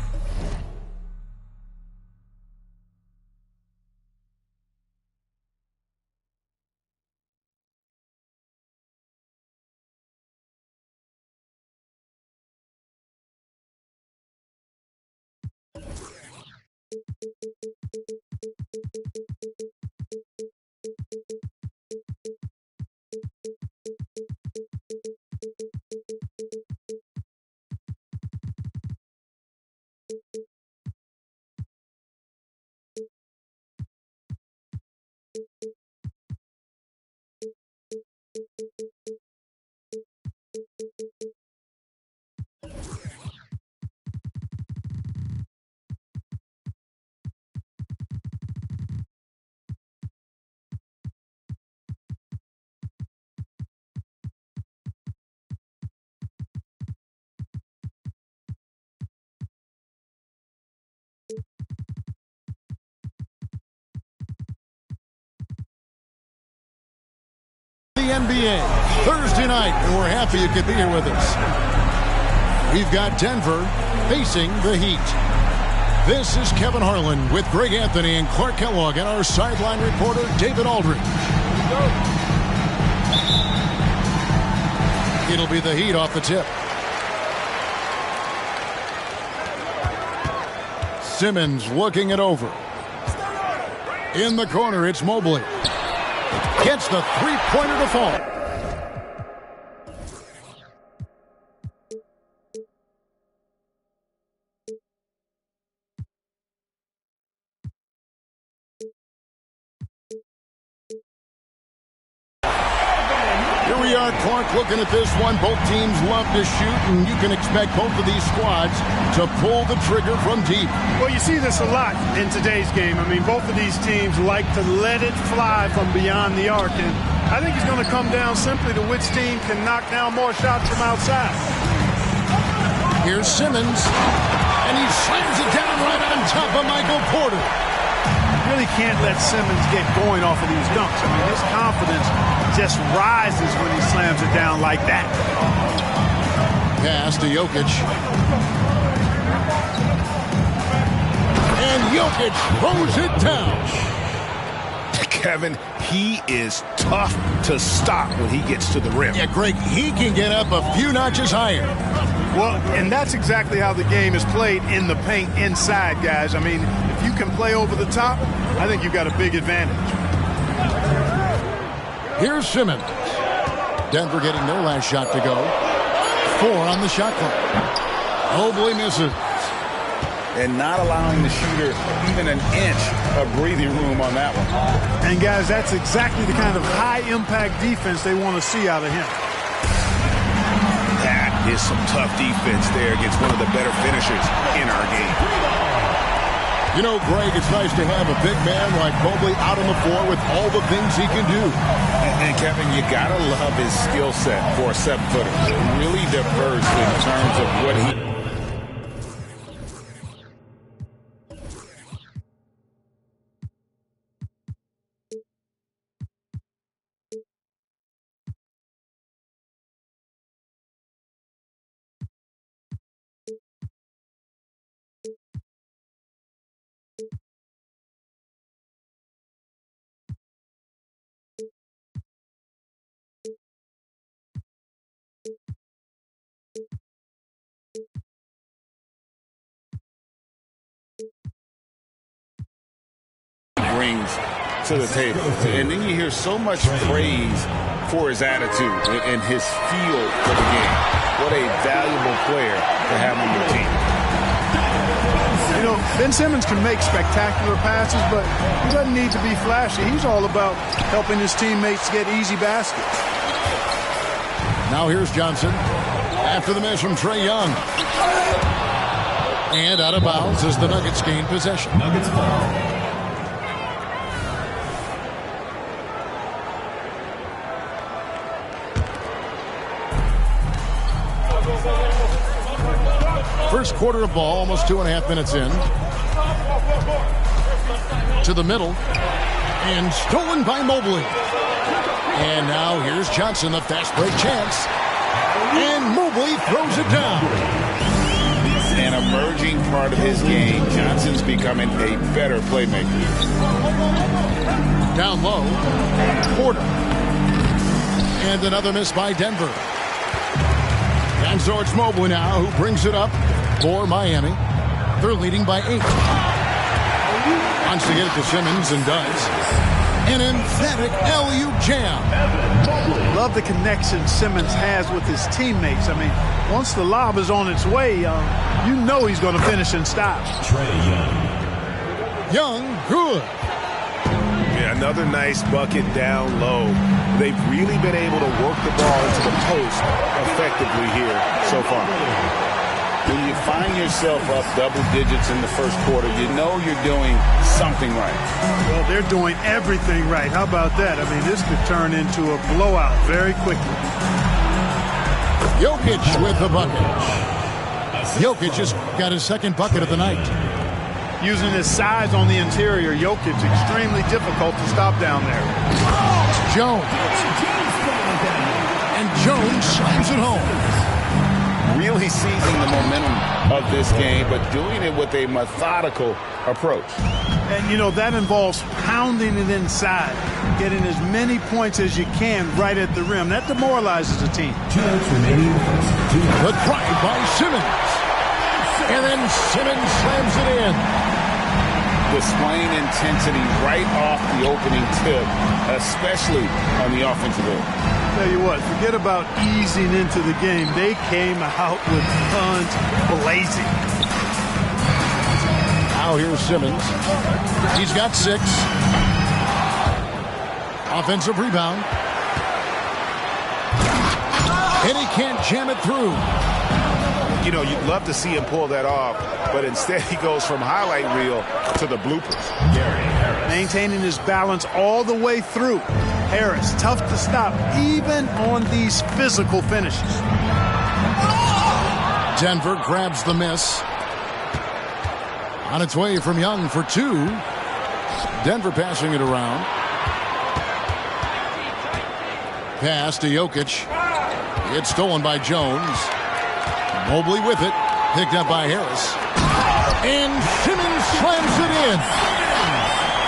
The NBA Thursday night, and we're happy you could be here with us. We've got Denver facing the Heat. This is Kevin Harlan with Greg Anthony and Clark Kellogg and our sideline reporter David Aldridge. It'll be the Heat off the tip. Simmons looking it over. In the corner, it's Mobley. Gets the three-pointer to fall. Here we are, Clark, looking at this one. Both teams love to shoot, and you can expect both of these squads to pull the trigger from deep. Well, you see this a lot in today's game. I mean, both of these teams like to let it fly from beyond the arc, and I think it's going to come down simply to which team can knock down more shots from outside. Here's Simmons, and he slams it down right on top of Michael Porter. You really can't let Simmons get going off of these dunks. I mean, his confidence just rises when he slams it down like that. Pass to Jokic. And Jokic throws it down. Kevin, he is tough to stop when he gets to the rim. Yeah, Greg, he can get up a few notches higher. Well, and that's exactly how the game is played in the paint inside, guys. I mean, if you can play over the top, I think you've got a big advantage. Here's Simmons. Denver getting their last shot to go. 4 on the shot clock. Mobley misses. And not allowing the shooter even an inch of breathing room on that one. And, guys, that's exactly the kind of high-impact defense they want to see out of him. That is some tough defense there against one of the better finishers in our game. You know, Greg, it's nice to have a big man like Mobley out on the floor with all the things he can do. And Kevin, you got to love his skill set for a 7-footer. Really diverse in terms of what he... brings to the table. And then you hear so much praise for his attitude and his feel for the game. What a valuable player to have on your team. You know, Ben Simmons can make spectacular passes, but he doesn't need to be flashy. He's all about helping his teammates get easy baskets. Now here's Johnson. After the miss from Trae Young. And out of bounds as the Nuggets gain possession. Nuggets ball. First quarter of ball, almost 2.5 minutes in. To the middle. And stolen by Mobley. And now here's Johnson, the fast break chance. And Mobley throws it down. An emerging part of his game. Johnson's becoming a better playmaker. Down low. Porter. And another miss by Denver. And so it's Mobley now who brings it up for Miami. They're leading by 8. Wants to get it to Simmons and does. An emphatic alley-oop jam. Love the connection Simmons has with his teammates. I mean, once the lob is on its way, you know he's going to finish in style. Trae Young. Young, good. Yeah, another nice bucket down low. They've really been able to work the ball into the post effectively here so far. When you find yourself up double digits in the first quarter, you know you're doing something right. Well, they're doing everything right. How about that? I mean, this could turn into a blowout very quickly. Jokic with the bucket. Jokic just got his second bucket of the night. Using his size on the interior, Jokic extremely difficult to stop down there. Jones. And Jones slams it home. Really seizing the momentum of this game, but doing it with a methodical approach. And, you know, that involves pounding it inside, getting as many points as you can right at the rim. That demoralizes the team. 2 minutes remaining. The drive by Simmons. And then Simmons slams it in. Displaying intensity right off the opening tip, especially on the offensive end. Tell you what, forget about easing into the game. They came out with guns blazing. Now here's Simmons. He's got 6. Offensive rebound. And he can't jam it through. You know, you'd love to see him pull that off, but instead he goes from highlight reel to the bloopers. Maintaining his balance all the way through. Harris, tough to stop, even on these physical finishes. Denver grabs the miss. On its way from Young for 2. Denver passing it around. Pass to Jokic. It's stolen by Jones. Mobley with it. Picked up by Harris. And Simmons slams it in.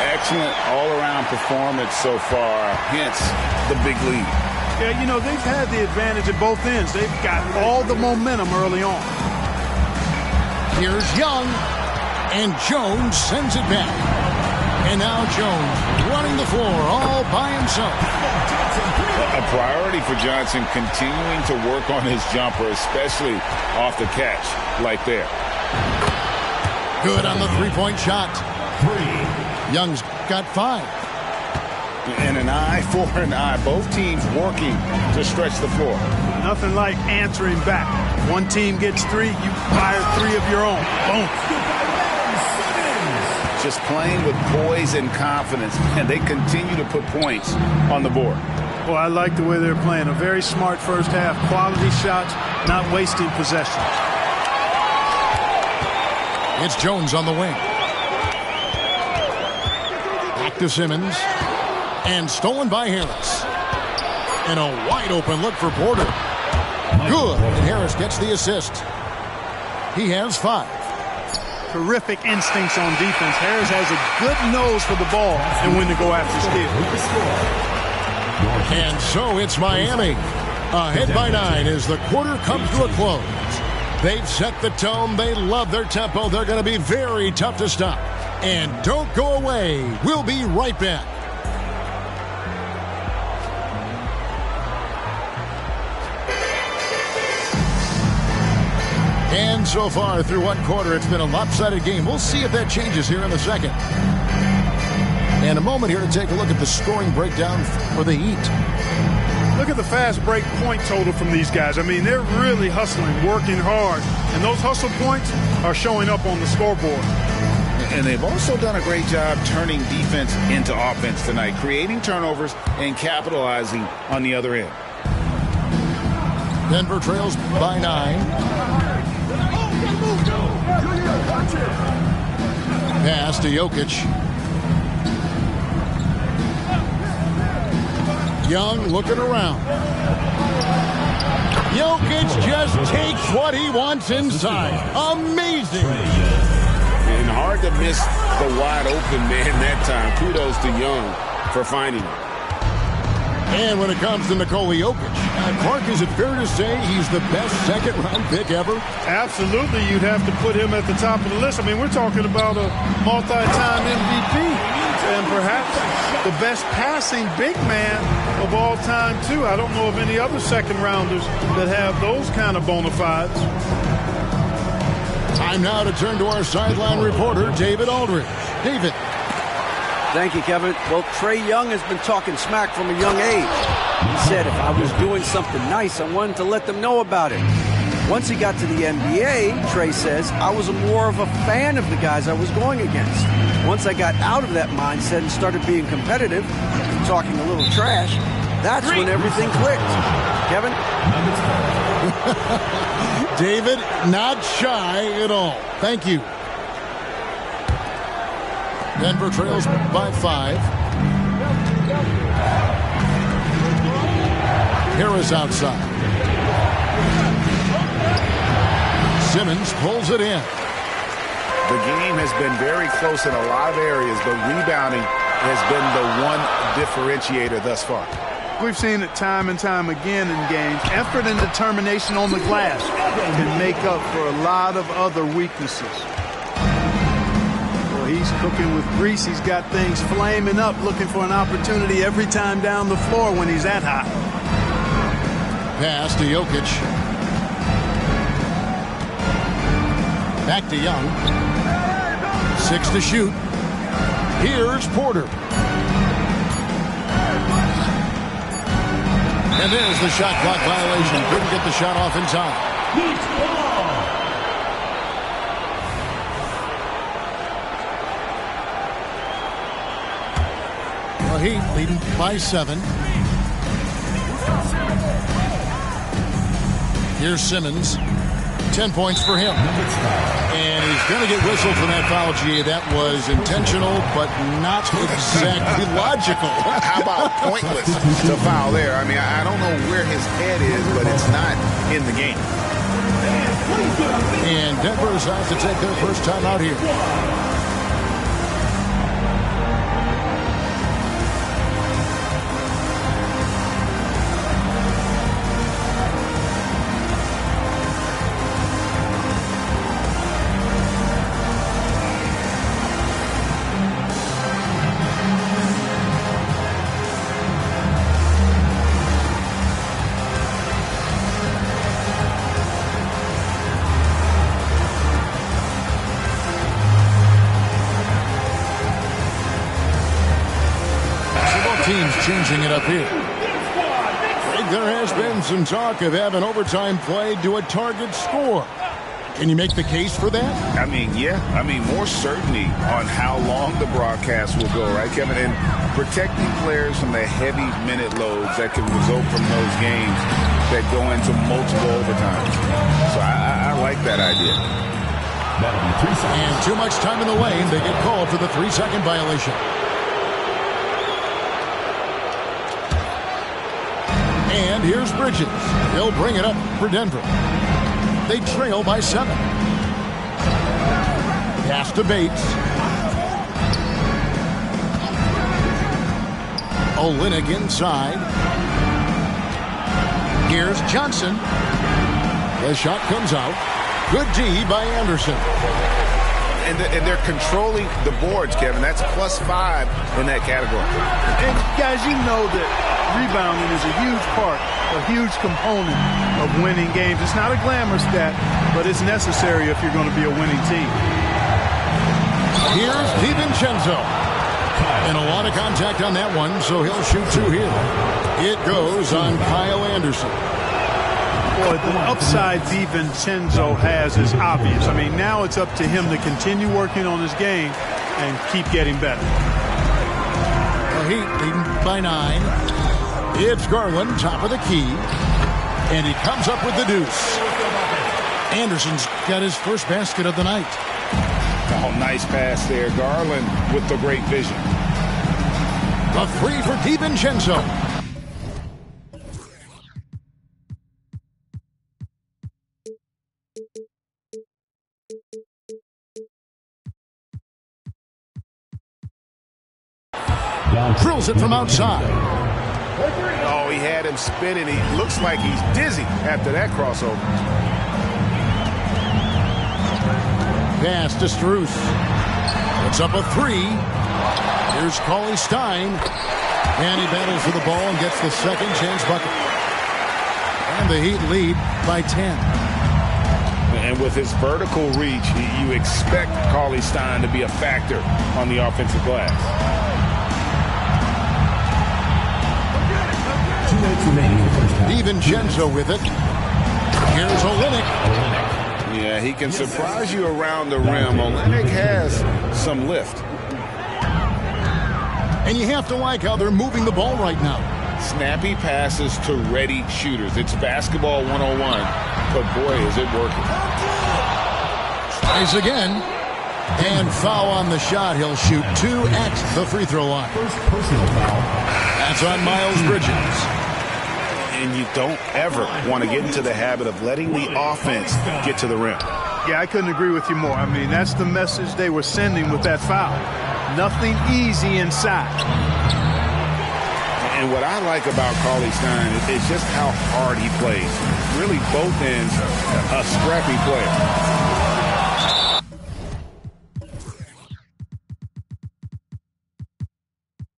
Excellent all-around performance so far, hence the big lead. Yeah, you know, they've had the advantage at both ends. They've got all the momentum early on. Here's Young, and Jones sends it back. And now Jones running the floor all by himself. A priority for Johnson continuing to work on his jumper, especially off the catch, like there. Good on the three-point shot. 3. Young's got 5. And an eye for an eye. Both teams working to stretch the floor. Nothing like answering back. One team gets 3, you fire 3 of your own. Boom. Just playing with poise and confidence, and they continue to put points on the board. Well, I like the way they're playing. A very smart first half. Quality shots, not wasting possession. It's Jones on the wing. Back to Simmons. And stolen by Harris. And a wide open look for Porter. Good. And Harris gets the assist. He has 5. Terrific instincts on defense. Harris has a good nose for the ball and when to go after steal. And so it's Miami. Ahead by 9 as the quarter comes to a close. They've set the tone. They love their tempo. They're going to be very tough to stop. And don't go away. We'll be right back. And so far through one quarter, it's been a lopsided game. We'll see if that changes here in the second. And a moment here to take a look at the scoring breakdown for the Heat. Look at the fast break point total from these guys. I mean, they're really hustling, working hard. And those hustle points are showing up on the scoreboard. And they've also done a great job turning defense into offense tonight, creating turnovers and capitalizing on the other end. Denver trails by 9. Pass to Jokic. Young looking around. Jokic just takes what he wants inside. Amazing. And hard to miss the wide open man that time. Kudos to Young for finding him. And when it comes to Nikola Jokic, Clark, is it fair to say he's the best second-round pick ever? Absolutely. You'd have to put him at the top of the list. I mean, we're talking about a multi-time MVP and perhaps the best passing big man of all time, too. I don't know of any other second-rounders that have those kind of bona fides. Time now to turn to our sideline reporter, David Aldridge. David. Thank you, Kevin. Well, Trae Young has been talking smack from a young age. He said if I was doing something nice, I wanted to let them know about it. Once he got to the NBA, Trae says, I was more of a fan of the guys I was going against. Once I got out of that mindset and started being competitive, talking a little trash, that's when everything clicked. Kevin? David, not shy at all. Thank you. Denver trails by 5. Harris outside. Simmons pulls it in. The game has been very close in a lot of areas, but rebounding has been the one differentiator thus far. We've seen it time and time again in games. Effort and determination on the glass can make up for a lot of other weaknesses. He's cooking with grease. He's got things flaming up, looking for an opportunity every time down the floor when he's that hot. Pass to Jokic. Back to Young. 6 to shoot. Here's Porter. And there's the shot clock violation. Couldn't get the shot off in time. Heat leading by 7. Here's Simmons. 10 points for him. And he's going to get whistled for that foul, G. That was intentional, but not exactly logical. How about pointless to foul there? I mean, I don't know where his head is, but it's not in the game. And Denver is out to take their first time out here. Teams changing it up here. I think there has been some talk of having overtime played to a target score. Can you make the case for that? I mean, yeah. I mean, more certainty on how long the broadcast will go, right, Kevin? And protecting players from the heavy minute loads that can result from those games that go into multiple overtimes. So I like that idea. And too much time in the lane. They get called for the 3-second violation. And here's Bridges. He'll bring it up for Denver. They trail by 7. Pass to Bates. Olynyk inside. Here's Johnson. The shot comes out. Good D by Anderson. And they're controlling the boards, Kevin. That's +5 in that category. And guys, you know that rebounding is a huge part, a huge component of winning games. It's not a glamour stat, but it's necessary if you're going to be a winning team. Here's DiVincenzo. And a lot of contact on that one, so he'll shoot 2 here. It goes on Kyle Anderson. Boy, the upside DiVincenzo has is obvious. I mean, now it's up to him to continue working on his game and keep getting better. The Heat leading by 9. It's Garland, top of the key. And he comes up with the deuce. Anderson's got his first basket of the night. Oh, nice pass there. Garland with the great vision. A 3 for DiVincenzo. Drills it from outside. Oh, he had him spinning. He looks like he's dizzy after that crossover. Pass to Strus. It's up a 3. Here's Cauley Stein. And he battles for the ball and gets the second chance bucket. And the Heat lead by 10. And with his vertical reach, you expect Cauley Stein to be a factor on the offensive glass. DiVincenzo with it. Here's Olynyk. Yeah, he can surprise you around the rim. Olynyk has some lift. And you have to like how they're moving the ball right now. Snappy passes to ready shooters. It's basketball 101, but boy, is it working. Tries again. And foul on the shot. He'll shoot 2 at the free throw line. First personal foul. That's on Miles Bridges. And you don't ever want to get into the habit of letting the offense get to the rim. Yeah, I couldn't agree with you more. I mean, that's the message they were sending with that foul. Nothing easy inside. And what I like about Cauley Stein is just how hard he plays. Really, both ends, a scrappy player.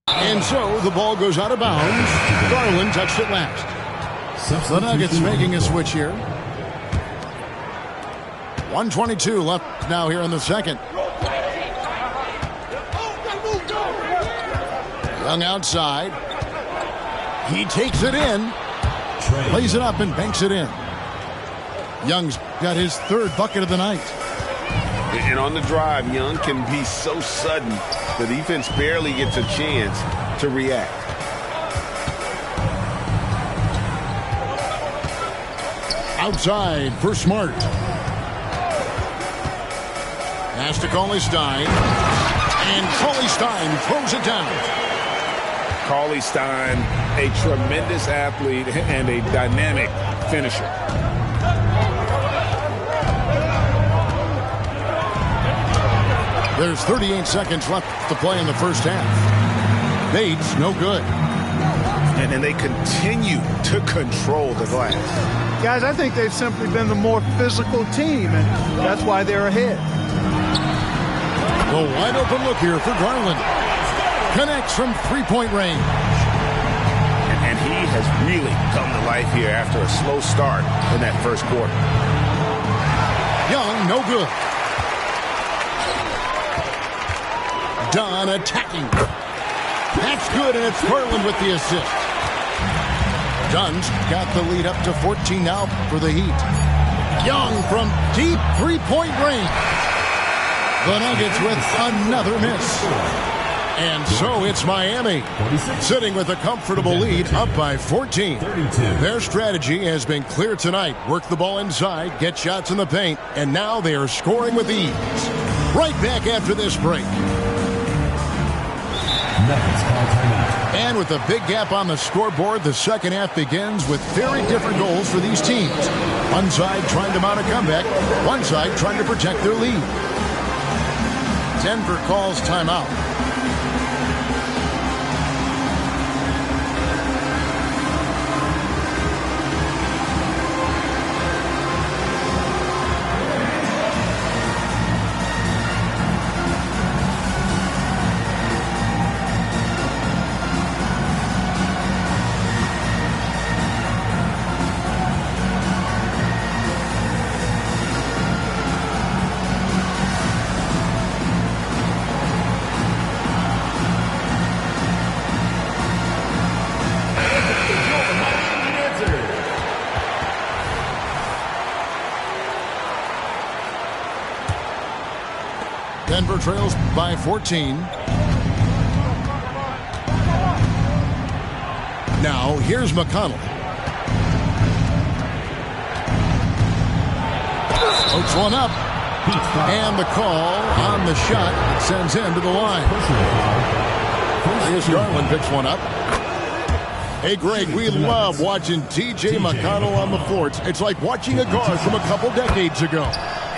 And so the ball goes out of bounds. Garland touched it last. The Nuggets making a switch here. 1:22 left now here in the second. Young outside. He takes it in. Plays it up and banks it in. Young's got his 3rd bucket of the night. And on the drive, Young can be so sudden. The defense barely gets a chance. to react. Outside for Smart. Pass to Cauley-Stein. And Cauley-Stein throws it down. Cauley-Stein, a tremendous athlete and a dynamic finisher. There's 38 seconds left to play in the first half. Bates, no good. And they continue to control the glass. Guys, I think they've simply been the more physical team, and that's why they're ahead. A wide open look here for Garland. Connects from three-point range. And he has really come to life here after a slow start in that first quarter. Young, no good. Dunn attacking. That's good, and it's Garland with the assist. Dunn's got the lead up to 14 now for the Heat. Young from deep three-point range. The Nuggets with another miss. And so it's Miami, sitting with a comfortable lead, up by 14. Their strategy has been clear tonight. Work the ball inside, get shots in the paint, and now they are scoring with ease. Right back after this break. And with a big gap on the scoreboard, the second half begins with very different goals for these teams. One side trying to mount a comeback, one side trying to protect their lead. Denver calls timeout. Denver trails by 14. Now, here's McConnell. Hooks one up. And the call on the shot that sends him to the line. Here's Garland, picks one up. Hey, Greg, we love watching T.J. McConnell on the floor. It's like watching a guard from a couple decades ago.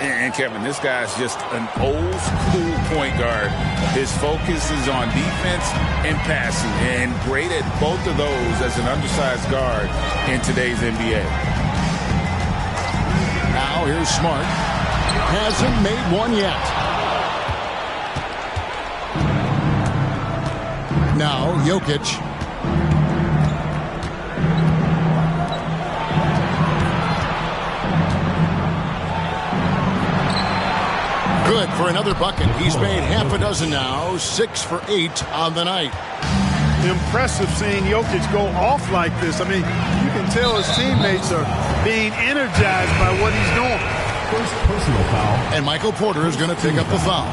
And Kevin, this guy's just an old school point guard. His focus is on defense and passing, and great at both of those as an undersized guard in today's NBA. Now here's Smart. Hasn't made one yet. Now Jokic. Good for another bucket. He's made half a dozen now, 6 for 8 on the night. Impressive seeing Jokic go off like this. I mean, you can tell his teammates are being energized by what he's doing. First personal foul. And Michael Porter is going to pick up the foul.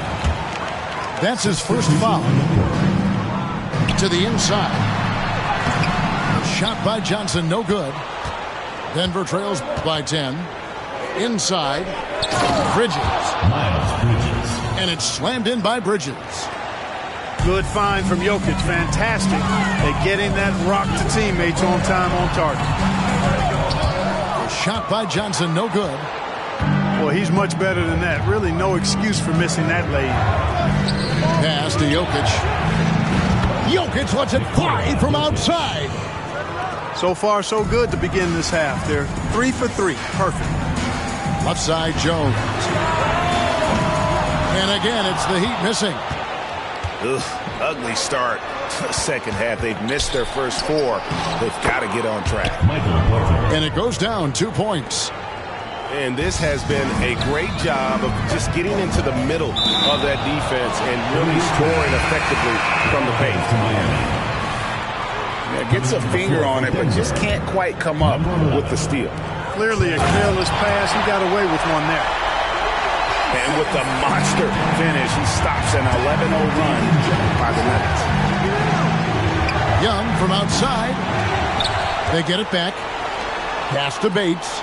That's his first foul. To the inside. Shot by Johnson, no good. Denver trails by 10. Inside. Bridges. Miles Bridges. And it's slammed in by Bridges. Good find from Jokic. Fantastic at getting that rock to teammates on time, on target. Shot by Johnson, no good. Well, he's much better than that. Really no excuse for missing that lay. Pass to Jokic. Jokic lets it fly from outside. So far, so good to begin this half. They're 3 for 3. Perfect. Left side, Jones. And again, it's the Heat missing. Ugh, ugly start. Second half, they've missed their first 4. They've got to get on track. And it goes down 2 points. And this has been a great job of just getting into the middle of that defense and really scoring effectively from the paint. Yeah, gets a finger on it, but just can't quite come up with the steal. Clearly a careless pass. He got away with one there. And with the monster finish, he stops an 11-0 run by the Nuggets. Young from outside. They get it back. Pass to Bates.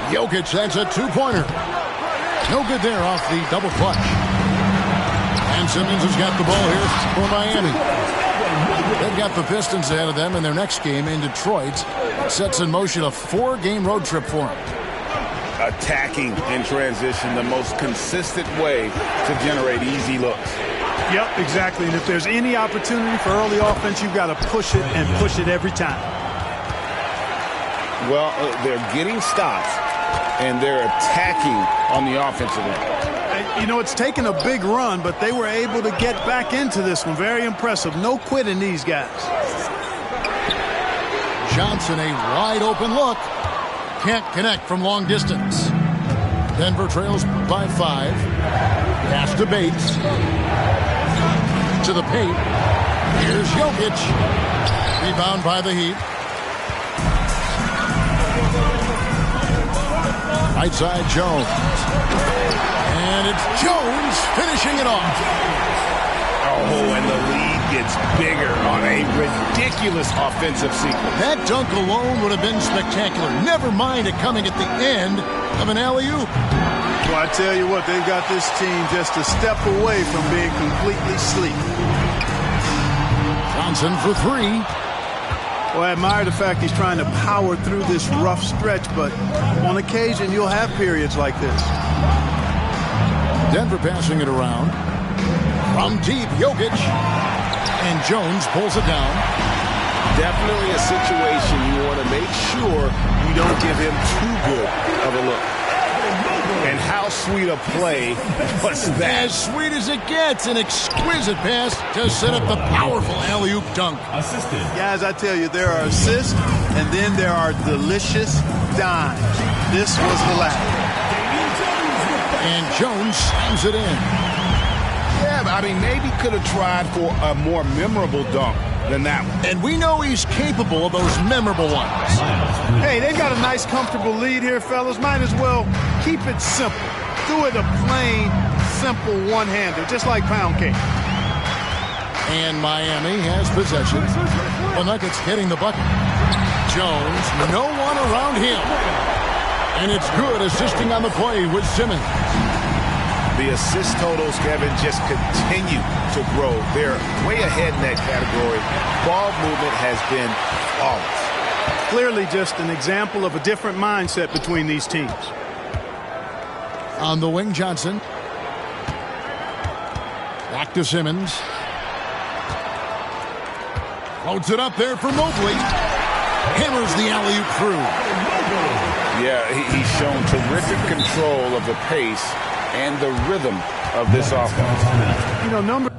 Jokic, that's a two-pointer. No good there off the double clutch. And Simmons has got the ball here for Miami. They've got the Pistons ahead of them in their next game in Detroit. Sets in motion a 4-game road trip for them. Attacking in transition, the most consistent way to generate easy looks. Yep, exactly. And if there's any opportunity for early offense, you've got to push it and push it every time. Well, they're getting stops, and they're attacking on the offensive end. You know, it's taken a big run, but they were able to get back into this one. Very impressive. No quitting these guys. Johnson, a wide-open look. Can't connect from long distance. Denver trails by 5. Pass to Bates. To the paint. Here's Jokic. Rebound by the Heat. Right side, Jones. And it's Jones finishing it off. Oh, and the lead gets bigger on a ridiculous offensive sequence. That dunk alone would have been spectacular. Never mind it coming at the end of an alley-oop. Well, I tell you what, they've got this team just a step away from being completely asleep. Johnson for 3. Well, I admire the fact he's trying to power through this rough stretch, but on occasion you'll have periods like this. Denver passing it around. From deep, Jokic. And Jones pulls it down. Definitely a situation you want to make sure you don't give him too good of a look. And how sweet a play was that? As sweet as it gets. An exquisite pass to set up the powerful alley-oop dunk. Assisted. Guys, I tell you, there are assists, and then there are delicious dimes. This was the latter. And Jones slams it in. Yeah, but I mean, maybe could have tried for a more memorable dunk than that one. And we know he's capable of those memorable ones. Hey, they've got a nice, comfortable lead here, fellas. Might as well keep it simple. Do it a plain, simple one-hander, just like pound cake. And Miami has possession. The Nuggets hitting the bucket. Jones, no one around him. And it's good, assisting on the play with Simmons. The assist totals, Kevin, just continue to grow. They're way ahead in that category. Ball movement has been flawless. Clearly just an example of a different mindset between these teams. On the wing, Johnson. Back to Simmons. Floats it up there for Mobley. Hammers the alley-oop through. Yeah, he's shown terrific control of the pace and the rhythm of this offense. You know, numbers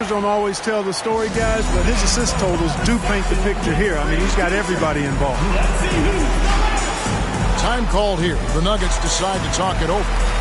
don't always tell the story, guys, but his assist totals do paint the picture here. I mean, he's got everybody involved. Time called here. The Nuggets decide to talk it over.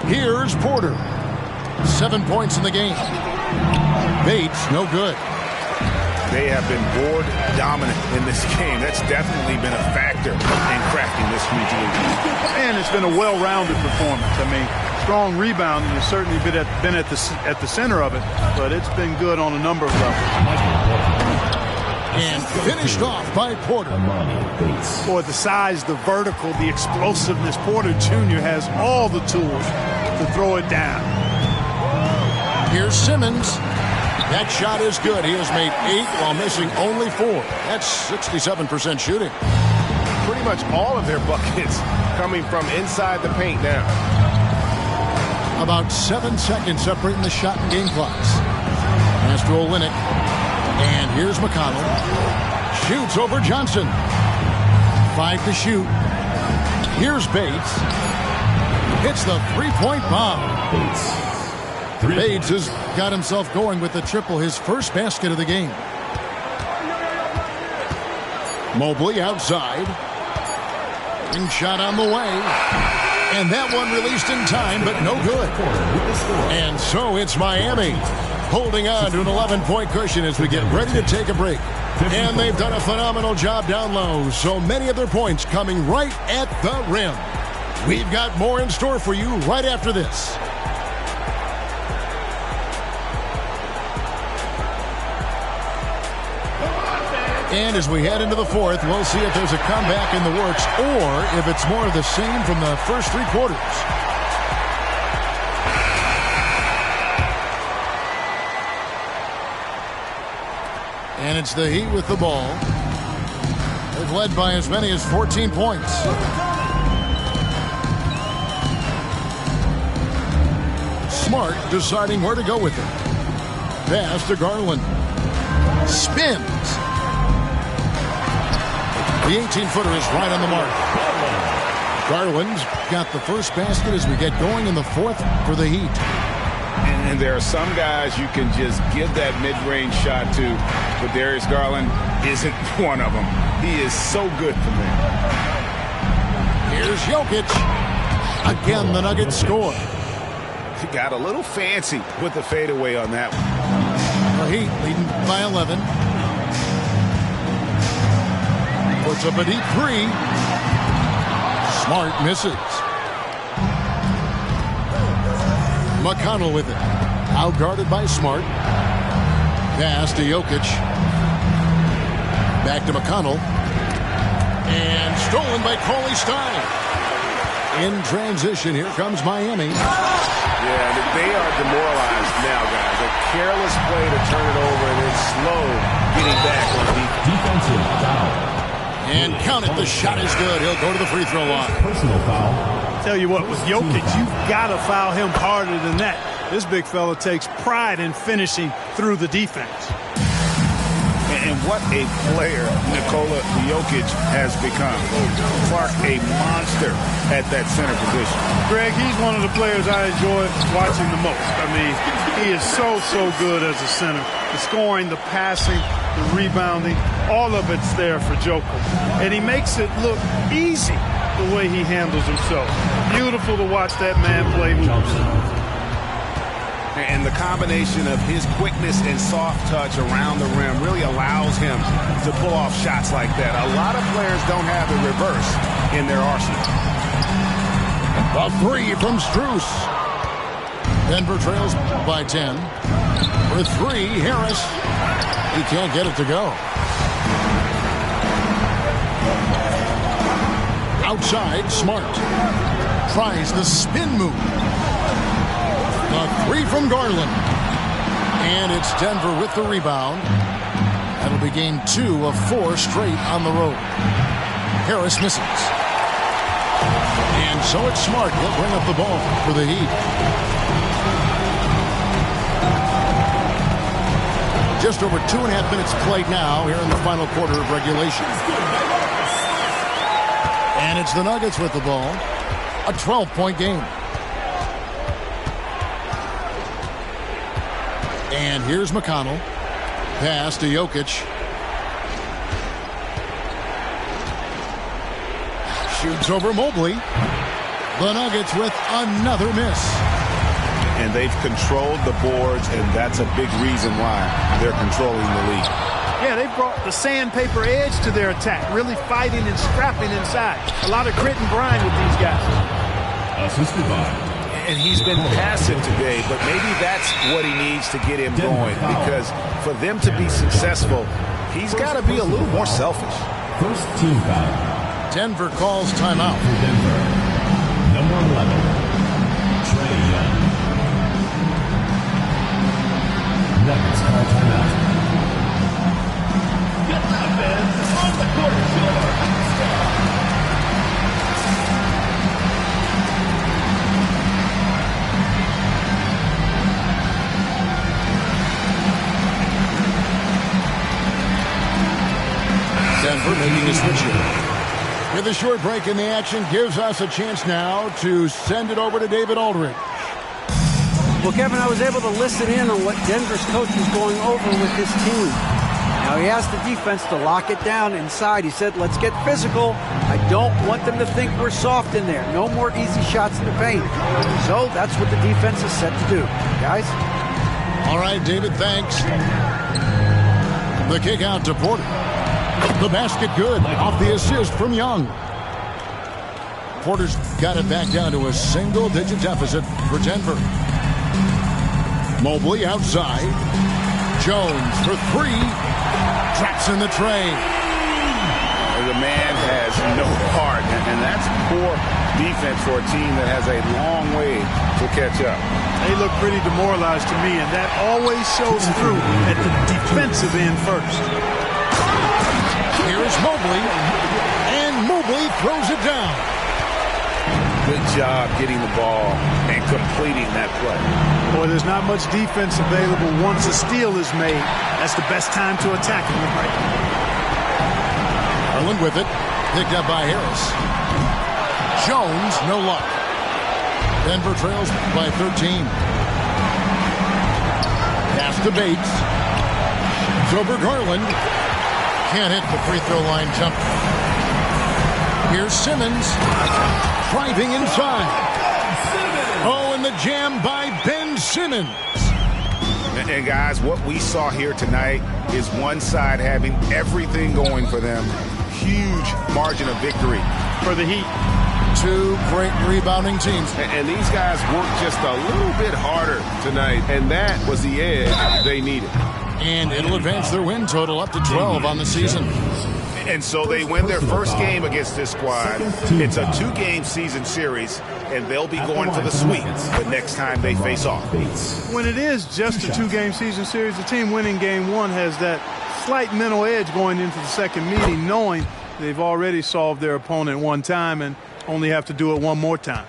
Here's Porter. 7 points in the game. Bates, no good. They have been board dominant in this game. That's definitely been a factor in crafting this huge lead. And it's been a well-rounded performance. I mean, strong rebounding has certainly been at the center of it, but it's been good on a number of levels. And finished off by Porter. Boy, the size, the vertical, the explosiveness. Porter Jr. has all the tools to throw it down. Here's Simmons. That shot is good. He has made 8 while missing only 4. That's 67% shooting. Pretty much all of their buckets coming from inside the paint now. About 7 seconds separating the shot and game clocks. Pass to Olynyk. And here's McConnell. Shoots over Johnson. 5 to shoot. Here's Bates. Hits the three-point bomb. Bates has got himself going with the triple, his first basket of the game. Mobley outside. Ring shot on the way. And that one released in time, but no good. And so it's Miami holding on to an 11-point cushion as we get ready to take a break. And they've done a phenomenal job down low. So many of their points coming right at the rim. We've got more in store for you right after this. And as we head into the fourth, we'll see if there's a comeback in the works or if it's more of the same from the first 3 quarters. And it's the Heat with the ball. They've led by as many as 14 points. Smart deciding where to go with it. Pass to Garland. Spins. The 18-footer is right on the mark. Garland's got the first basket as we get going in the fourth for the Heat. And there are some guys you can just give that mid-range shot to, but Darius Garland isn't one of them. He is so good from there. Here's Jokic. Again, the Nuggets score. He got a little fancy with the fadeaway on that one. The Heat leading by 11. Puts up a deep 3. Smart misses. McConnell with it. Outguarded by Smart. Pass to Jokic. Back to McConnell. And stolen by Cauley Stein. In transition, here comes Miami. Yeah, they are demoralized now, guys. A careless play to turn it over and then slow getting back on defensive foul. And count it, the shot is good. He'll go to the free throw line. Personal foul. Tell you what, with Jokic, you've got to foul him harder than that. This big fella takes pride in finishing through the defense. And what a player Nikola Jokic has become. Clark, a monster at that center position. Greg, he's one of the players I enjoy watching the most. I mean, he is so good as a center. The scoring, the passing, the rebounding, all of it's there for Joker. And he makes it look easy the way he handles himself. Beautiful to watch that man play. And the combination of his quickness and soft touch around the rim really allows him to pull off shots like that. A lot of players don't have the reverse in their arsenal. A 3 from Strus. Denver trails by 10. For 3, Harris. He can't get it to go. Outside, Smart. Tries the spin move. The 3 from Garland. And it's Denver with the rebound. That'll be game 2 of 4 straight on the road. Harris misses. And so it's Smart. He'll bring up the ball for the Heat. Just over 2.5 minutes played now here in the final quarter of regulation. And it's the Nuggets with the ball. A 12-point game. And here's McConnell. Pass to Jokic. Shoots over Mobley. The Nuggets with another miss. And they've controlled the boards, and that's a big reason why they're controlling the league. Yeah, they brought the sandpaper edge to their attack, really fighting and scrapping inside. A lot of grit and grind with these guys. Assisted by. And he's been passive today, but maybe that's what he needs to get him going, because for them to be successful, He's got to be a little more selfish. First team foul. Denver calls timeout. For Denver, number 11, Trae Young. Nuggets call timeout. Get that, man. It's on the court floor. Denver making a switch here. With a short break in the action gives us a chance now to send it over to David Aldridge. Well, Kevin, I was able to listen in on what Denver's coach was going over with his team. Now, he asked the defense to lock it down inside. He said, let's get physical. I don't want them to think we're soft in there. No more easy shots in the paint. So that's what the defense is set to do. Guys? All right, David, thanks. The kick out to Porter. The basket good off the assist from Young. Porter's got it back down to a single-digit deficit for Denver. Mobley outside. Jones for three. Traps in the tray. The man has no heart, and that's poor defense for a team that has a long way to catch up. They look pretty demoralized to me, and that always shows through at the defensive end first. Here's Mobley, and Mobley throws it down. Good job getting the ball and completing that play. Boy, there's not much defense available once a steal is made. That's the best time to attack in the break. Garland with it, picked up by Harris. Jones, no luck. Denver trails by 13. Pass to Bates. It's over Garland. Can't hit the free throw line jumper. Here's Simmons. Driving inside. Oh, and the jam by Ben Simmons. And guys, what we saw here tonight is one side having everything going for them. Huge margin of victory for the Heat. Two great rebounding teams. And these guys worked just a little bit harder tonight, and that was the edge they needed. And it'll advance their win total up to 12 on the season. And so they win their first game against this squad. It's a 2-game season series, and they'll be going for the sweep the next time they face off. When it is just a 2-game season series, the team winning game one has that slight mental edge going into the second meeting, knowing they've already solved their opponent one time and only have to do it one more time.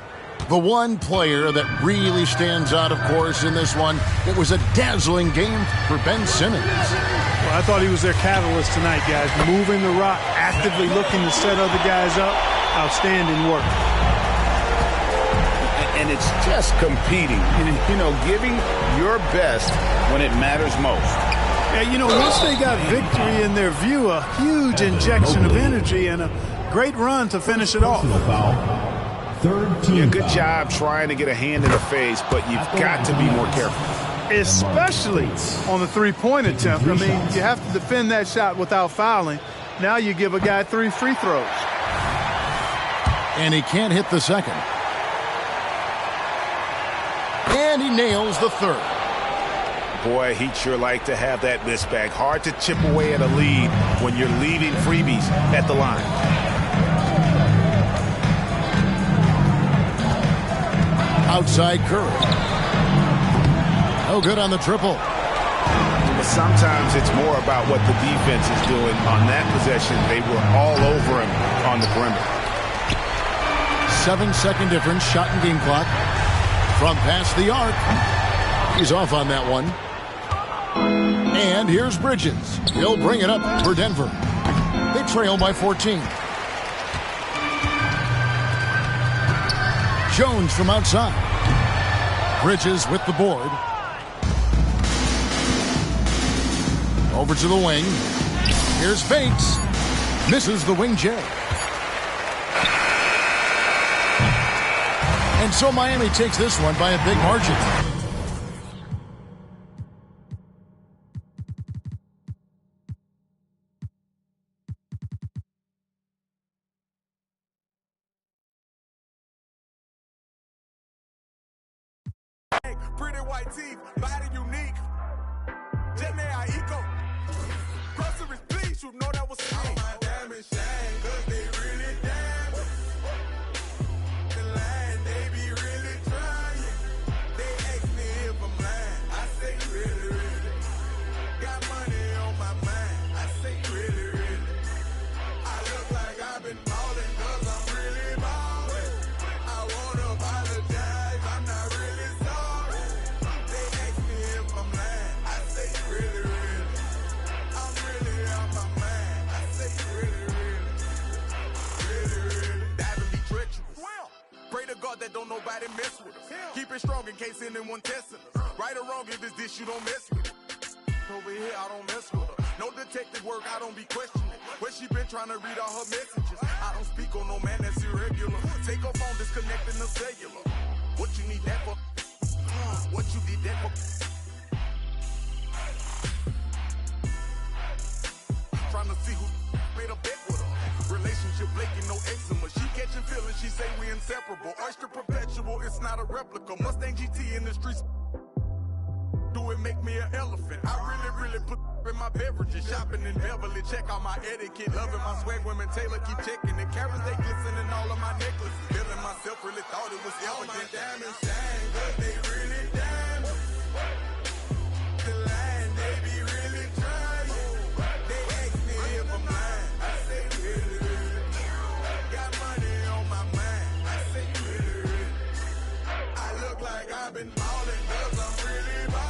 The one player that really stands out, of course, in this one, it was a dazzling game for Ben Simmons. Well, I thought he was their catalyst tonight, guys. Moving the rock, actively looking to set other guys up. Outstanding work. And it's just competing, giving your best when it matters most. Yeah, once they got victory in their view, a huge injection of energy and a great run to finish it off. Good job trying to get a hand in the face, but you've got to be more careful. Especially on the three-point attempt. I mean, you have to defend that shot without fouling. Now you give a guy 3 free throws. And he can't hit the second. And he nails the third. Boy, he'd sure like to have that miss back. Hard to chip away at a lead when you're leaving freebies at the line. Outside Curry. No good on the triple. But sometimes it's more about what the defense is doing on that possession. They were all over him on the perimeter. 7-second difference, shot and game clock. From past the arc. He's off on that one. And here's Bridges. He'll bring it up for Denver. They trail by 14. Jones from outside. Bridges with the board. Over to the wing. Here's Bates. Misses the wing J. And so Miami takes this one by a big margin. Pretty white teeth, body unique. Eco. Groceries, please. least you know that was me. All my diamonds shine, cause they really diamonds. The line, they be really trying. They ask me if I'm lying. I say really, really. Got money on my mind. I say really, really. I look like I've been ballin' cause I'm really ballin'. I wanna apologize, I'm not really sorry. They ask me if I'm lying. I say really, really. I'm really out my mind. I say really, really. Really, really. Diving be treacherous. Pray to God that don't nobody mess with us. Keep it strong in case anyone testing us. Right or wrong, if it's this, you don't mess with it. Over here, I don't mess with her. No detective work, I don't be questioning. Where she been trying to read all her messages. I don't speak on no man that's irregular. Take her phone, disconnecting the cellular. What you need that for? What you did that for? Trying to see who made a bet with her. Relationship flaking, no eczema. She catching feelings, she say we inseparable. Oyster perpetual, it's not a replica. Mustang GT in the streets. Do it make me an elephant? I really, really put in my beverages. Shopping in Beverly, check out my etiquette. Loving my swag, women Taylor keep checking it. Carrots, they glisten in all of my necklaces. Feeling myself, really thought it was elegant. All my diamonds shine, cause they really diamonds. The line, they be really trying. They ask me if I'm lying. I say really, really. Got money on my mind. I say really, really. I look like I've been ballin' cause I'm really ballin'.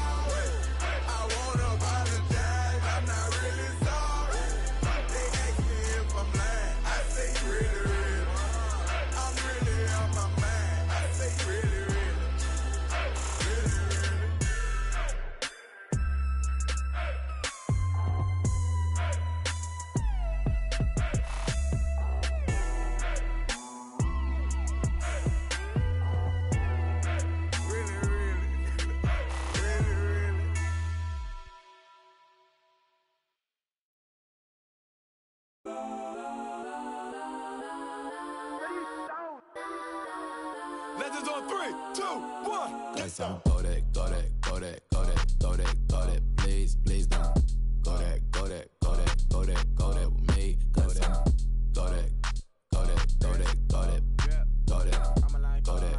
Legends on 3, 2, 1. Let's go. Go that, go that, go that, go that, go that, go that. Please, please don't. Go that, go that, go that, go that, go that with me. Go that, go that, go that, go that, go that, go that, go that.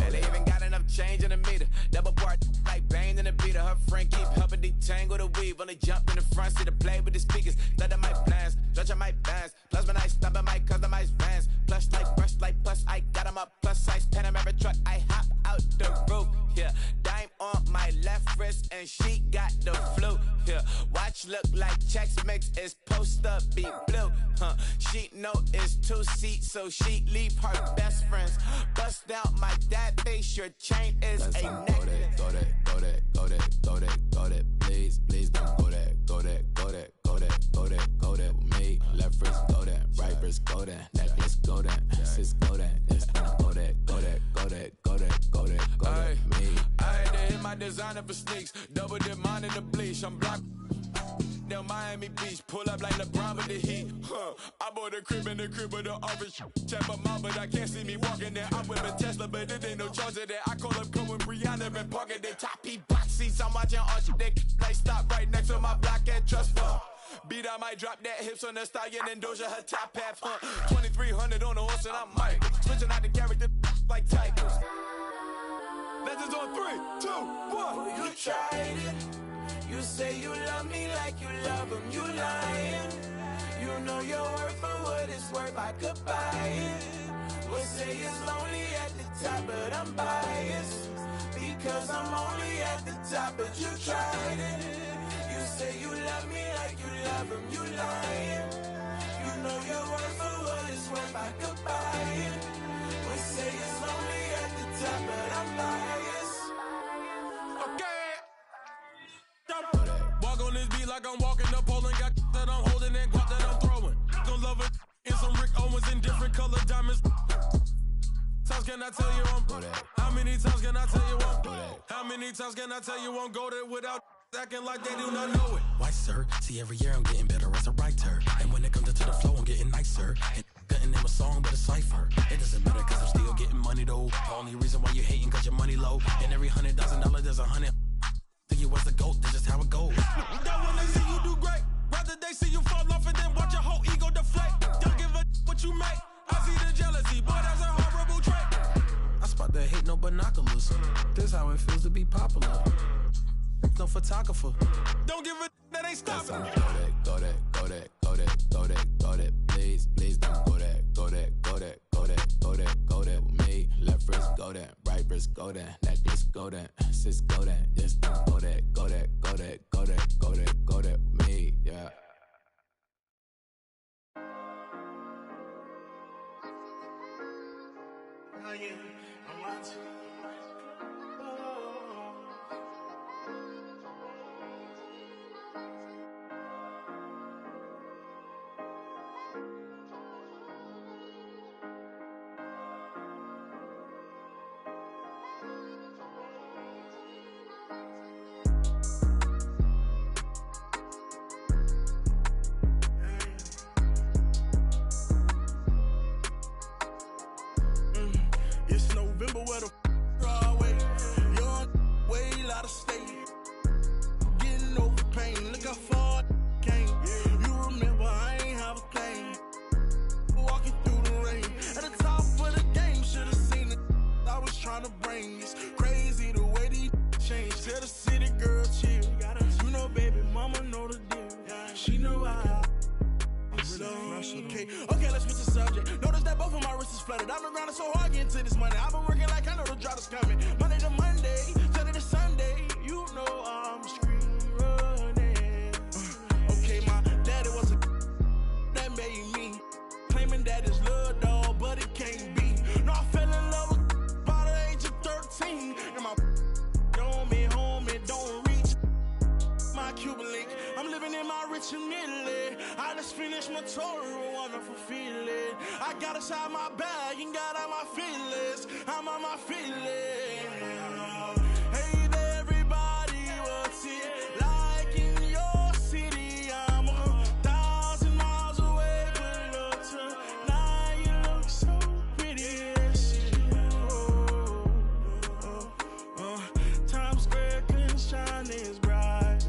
And they even got enough change in the meter. Double part like Bane in the beater. Her friend keep helping detangle the weave. Only jump in the front seat to play with the speakers. Let them my plans, stretch my bands. Plus when I stop at my customized vans. Plush like brush like plus I got them up plus size Panamera truck. I hop out the roof. Yeah, dime on my left wrist and she got the flu. Yeah, watch look like checks mix is supposed to be blue. She know it's 2 seats, so she leave her best friends. Bust out my dad face, your chain is a necklace. Go that, go that, go that, go that, go that. Please, please don't go that, go that, go that, go that, go that, go that with me. Left wrist go that, right wrist go that, necklace go that, sis go that, this go that, go that, go that, go that, go that, go that with me. I had to hit my designer for sneaks, double dip mine in the bleach. I'm blocked down Miami Beach, pull up like LeBron with the heat. I bought a crib in the crib with the orange. Check my mom, but I can't see me walking there. I'm with a Tesla, but it ain't no charger there. I call up Cohen, Brianna, and parking their top P box seats. I'm watching Archie Dick. Like stop right next to my block at Trust Fund. Beat, I might drop that hips on the stallion and Doja her top half. 2300 on the horse and I'm Mike. Switching out the character like Tigers. Legends on 3, 2, 1. You tried it. You say you love me like you love him, you lying. You know your worth for what it's worth, I could buy it. Would say it's lonely at the top, but I'm biased. Because I'm only at the top, but you tried it. You say you love me like you love him, you lying. You know your worth for what it's worth, I could buy it. Would say it's lonely at the top, but I'm biased. Okay. Walk on this beat like I'm walking up Poland. Got that I'm holding and guap that I'm throwing. Gon' love it in some Rick Owens in different color diamonds. Times can I tell you I'm How many times can I tell you I'm How many times can I tell you I'm go there without acting like they do not know it? Why, sir? See, every year I'm getting better as a writer. And when it comes to the flow, I'm getting nicer. And couldn't name a song but a cipher. It doesn't matter cause I'm still getting money though. The only reason why you hating cause your money low. And every $100,000 there's $100. Think you was the GOAT, that's just how it goes. Don't wanna see how it feels to be popular. No photographer. Don't give a that ain't stopping. Go that, please don't go that with me. Left wrist go that, right wrist go that, necklace go that, sis go that, just don't go that with me, yeah. Oh yeah, I'm watching. It's November where the Broadway, young way out of state, getting over pain. Look how far I came. You remember I ain't have a claim. Walking through the rain at the top of the game, should've seen it. I was trying to bring. It's crazy the way these change. Tell the city girl chill. You know, baby mama know the deal. She know I. Okay, let's switch the subject. Notice that both of my wrists is flooded. I've been grinding so hard getting to this money. I've been working like I know the drop is coming. Monday to Monday, Saturday to Sunday. You know I'm street running. Okay, my daddy was a that made me. Claiming that it's love, dog, but it can't be. No, I fell in love with by the age of 13. And my homie, don't reach my Cuban link. I'm living in my rich and Italy. I just finished my tour, a wonderful feeling. I got inside my bag and got out my feelings. I'm on my feelings. Hey there, everybody, what's it like in your city? I'm 1,000 miles away, but look tonight, you look so pretty. Times Square can shine as bright.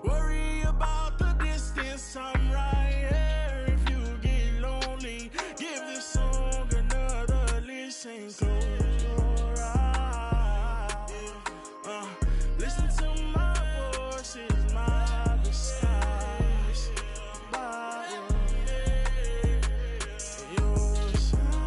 Worry about the distance, I'm right here. If you get lonely, give this song another listen. Close your eyes. Listen to my voice, it's my disguise. By your side,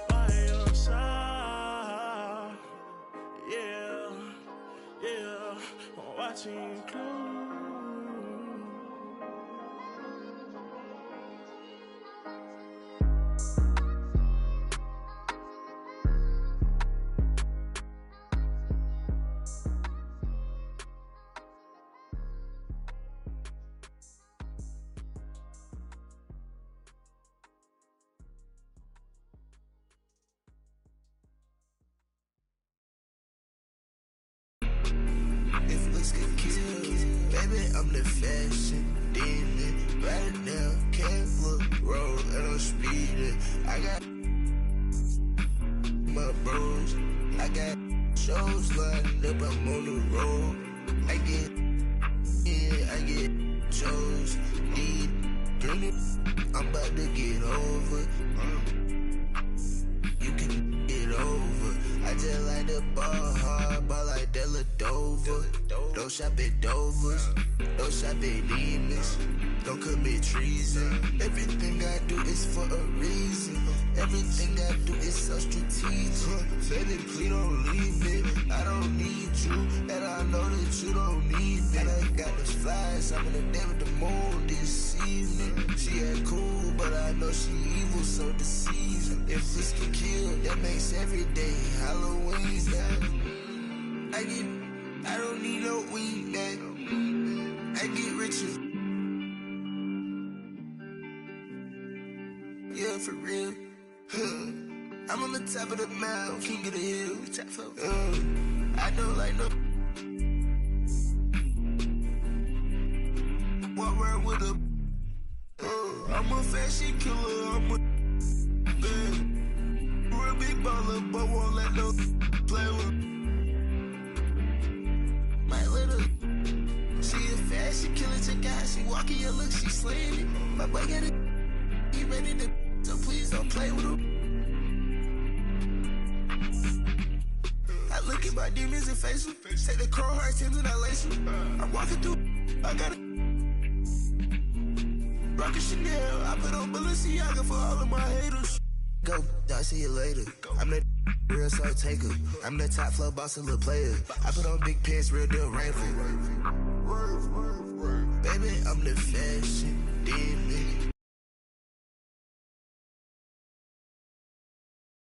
by your side. Watching close. If looks could kill, baby, I'm the fashion demon. Right now, can't look roll and I'm speeding. I got my bros, I got shows lined up, I'm on the road. I get shows, need I'm about to get over. You can get over. I just like the ball hard, ball like Della Dover. Don't shop at Dover's, don't shop at Demons. Don't commit treason. Everything I do is for a reason. Everything I do is so strategic. Baby, please don't leave me. I don't need you, and I know that you don't need me. And I got those flies, I'm in the day with the moon this evening. She ain't cool, but I know she evil, so deceiving. If this can kill, that makes every day Halloween. I don't need no weed, man. I get richer. Yeah, for real. I'm on the top of the mountain, king of the hill. I don't like no. Walk around with a. I'm a fashion killer. I'm a. baller, but won't let no play with. My little, she a fast, she killer, check out how she walking, your look, she slaying it. My boy got it, he ready to, so please don't play with him. I look at my demons and face them. Take the crow heart Timbs and I lace them. I'm walking through, I got it. Rockin' Chanel, I put on Balenciaga for all of my haters. Go, I'll see you later. I'm the real soul taker. I'm the top flow boss and little player. I put on big pants, real deal rainful. Baby, I'm the fashion.